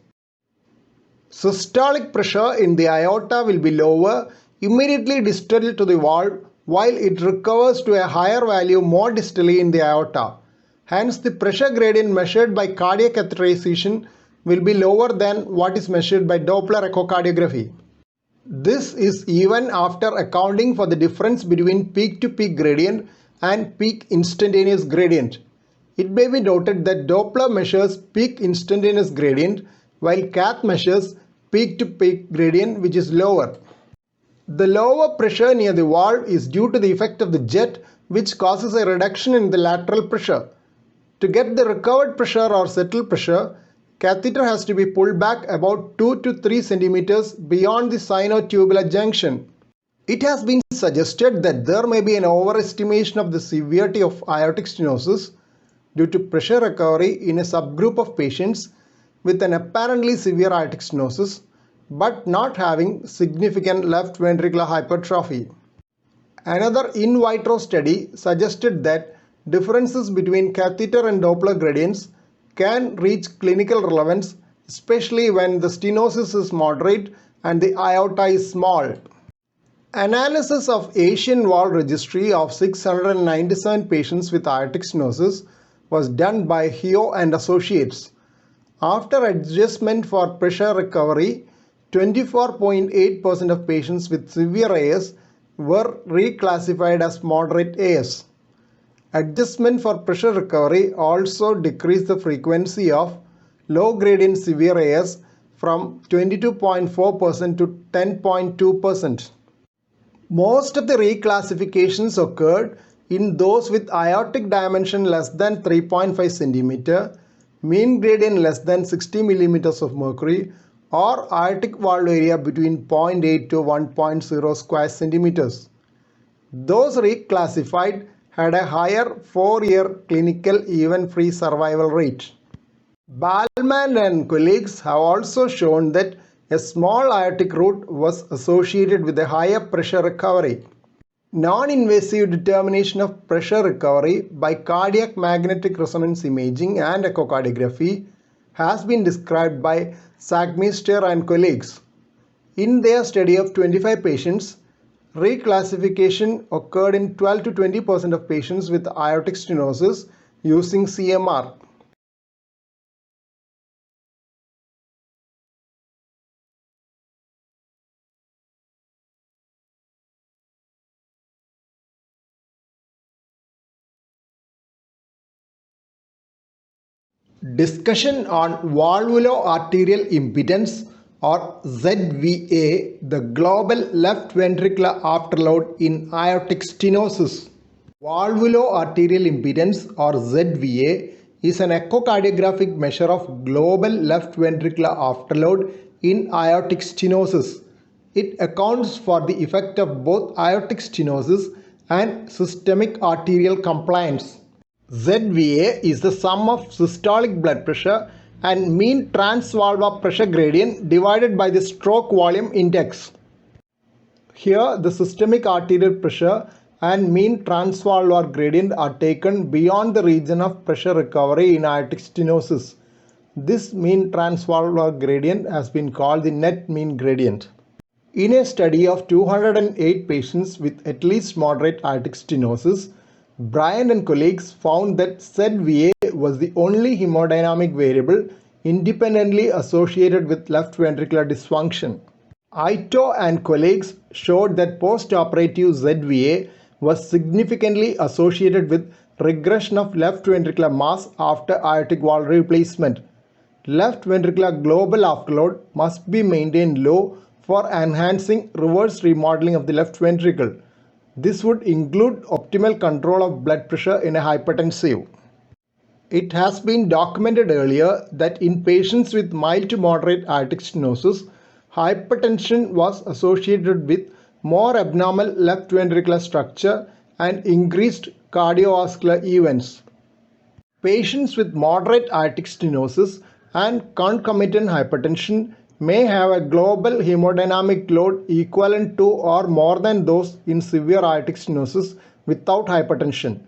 Systolic pressure in the aorta will be lower immediately distal to the valve while it recovers to a higher value more distally in the aorta. Hence, the pressure gradient measured by cardiac catheterization will be lower than what is measured by Doppler echocardiography. This is even after accounting for the difference between peak-to-peak gradient and peak instantaneous gradient. It may be noted that Doppler measures peak instantaneous gradient while cath measures peak-to-peak gradient which is lower. The lower pressure near the valve is due to the effect of the jet which causes a reduction in the lateral pressure. To get the recovered pressure or settled pressure, catheter has to be pulled back about 2 to 3 centimeters beyond the sinotubular junction. It has been suggested that there may be an overestimation of the severity of aortic stenosis due to pressure recovery in a subgroup of patients with an apparently severe aortic stenosis but not having significant left ventricular hypertrophy. Another in vitro study suggested that differences between catheter and Doppler gradients can reach clinical relevance, especially when the stenosis is moderate and the aorta is small. Analysis of Asian valve registry of 697 patients with aortic stenosis was done by Heo and Associates. After adjustment for pressure recovery, 24.8% of patients with severe AS were reclassified as moderate AS. Adjustment for pressure recovery also decreased the frequency of low gradient severe AS from 22.4% to 10.2%. Most of the reclassifications occurred in those with aortic dimension less than 3.5 cm, mean gradient less than 60 mm of mercury, or aortic valve area between 0.8 to 1.0 square centimeters. Those reclassified had a higher 4-year clinical event-free survival rate. Ballman and colleagues have also shown that a small aortic root was associated with a higher pressure recovery. Non-invasive determination of pressure recovery by cardiac magnetic resonance imaging and echocardiography has been described by Sackmeister and colleagues. In their study of 25 patients, reclassification occurred in 12 to 20% of patients with aortic stenosis using CMR. Discussion on valvulo-arterial impedance or ZVA, the global left ventricular afterload in aortic stenosis. Valvulo-arterial impedance or ZVA is an echocardiographic measure of global left ventricular afterload in aortic stenosis. It accounts for the effect of both aortic stenosis and systemic arterial compliance. ZVA is the sum of systolic blood pressure and mean transvalvular pressure gradient divided by the stroke volume index. Here the systemic arterial pressure and mean transvalvular gradient are taken beyond the region of pressure recovery in aortic stenosis. This mean transvalvular gradient has been called the net mean gradient. In a study of 208 patients with at least moderate aortic stenosis, Bryan and colleagues found that ZVA was the only hemodynamic variable independently associated with left ventricular dysfunction. Ito and colleagues showed that post-operative ZVA was significantly associated with regression of left ventricular mass after aortic valve replacement. Left ventricular global afterload must be maintained low for enhancing reverse remodeling of the left ventricle. This would include optimal control of blood pressure in a hypertensive. It has been documented earlier that in patients with mild to moderate aortic stenosis, hypertension was associated with more abnormal left ventricular structure and increased cardiovascular events. Patients with moderate aortic stenosis and concomitant hypertension may have a global hemodynamic load equivalent to or more than those in severe aortic stenosis without hypertension.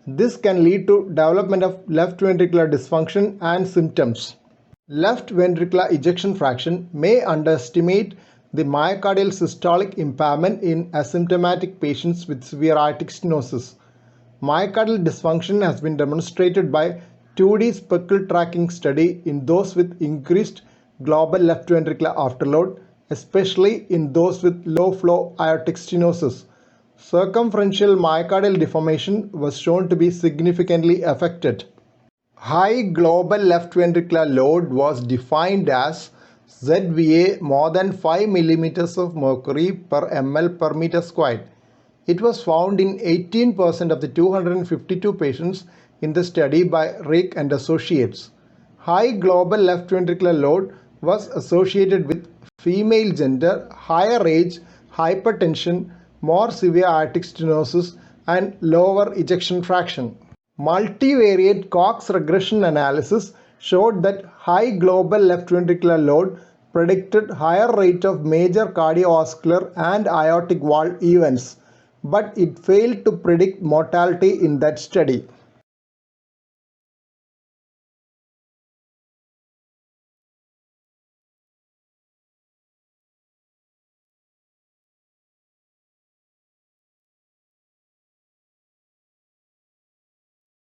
This can lead to development of left ventricular dysfunction and symptoms. Left ventricular ejection fraction may underestimate the myocardial systolic impairment in asymptomatic patients with severe aortic stenosis. Myocardial dysfunction has been demonstrated by 2D speckle tracking study in those with increased global left ventricular afterload, especially in those with low flow aortic stenosis. Circumferential myocardial deformation was shown to be significantly affected. High global left ventricular load was defined as ZVA more than 5 mm of mercury per ml per meter squared. It was found in 18% of the 252 patients in the study by Rick and associates. High global left ventricular load was associated with female gender, higher age, hypertension, more severe aortic stenosis, and lower ejection fraction. Multivariate Cox regression analysis showed that high global left ventricular load predicted higher rate of major cardiovascular and aortic valve events, but it failed to predict mortality in that study.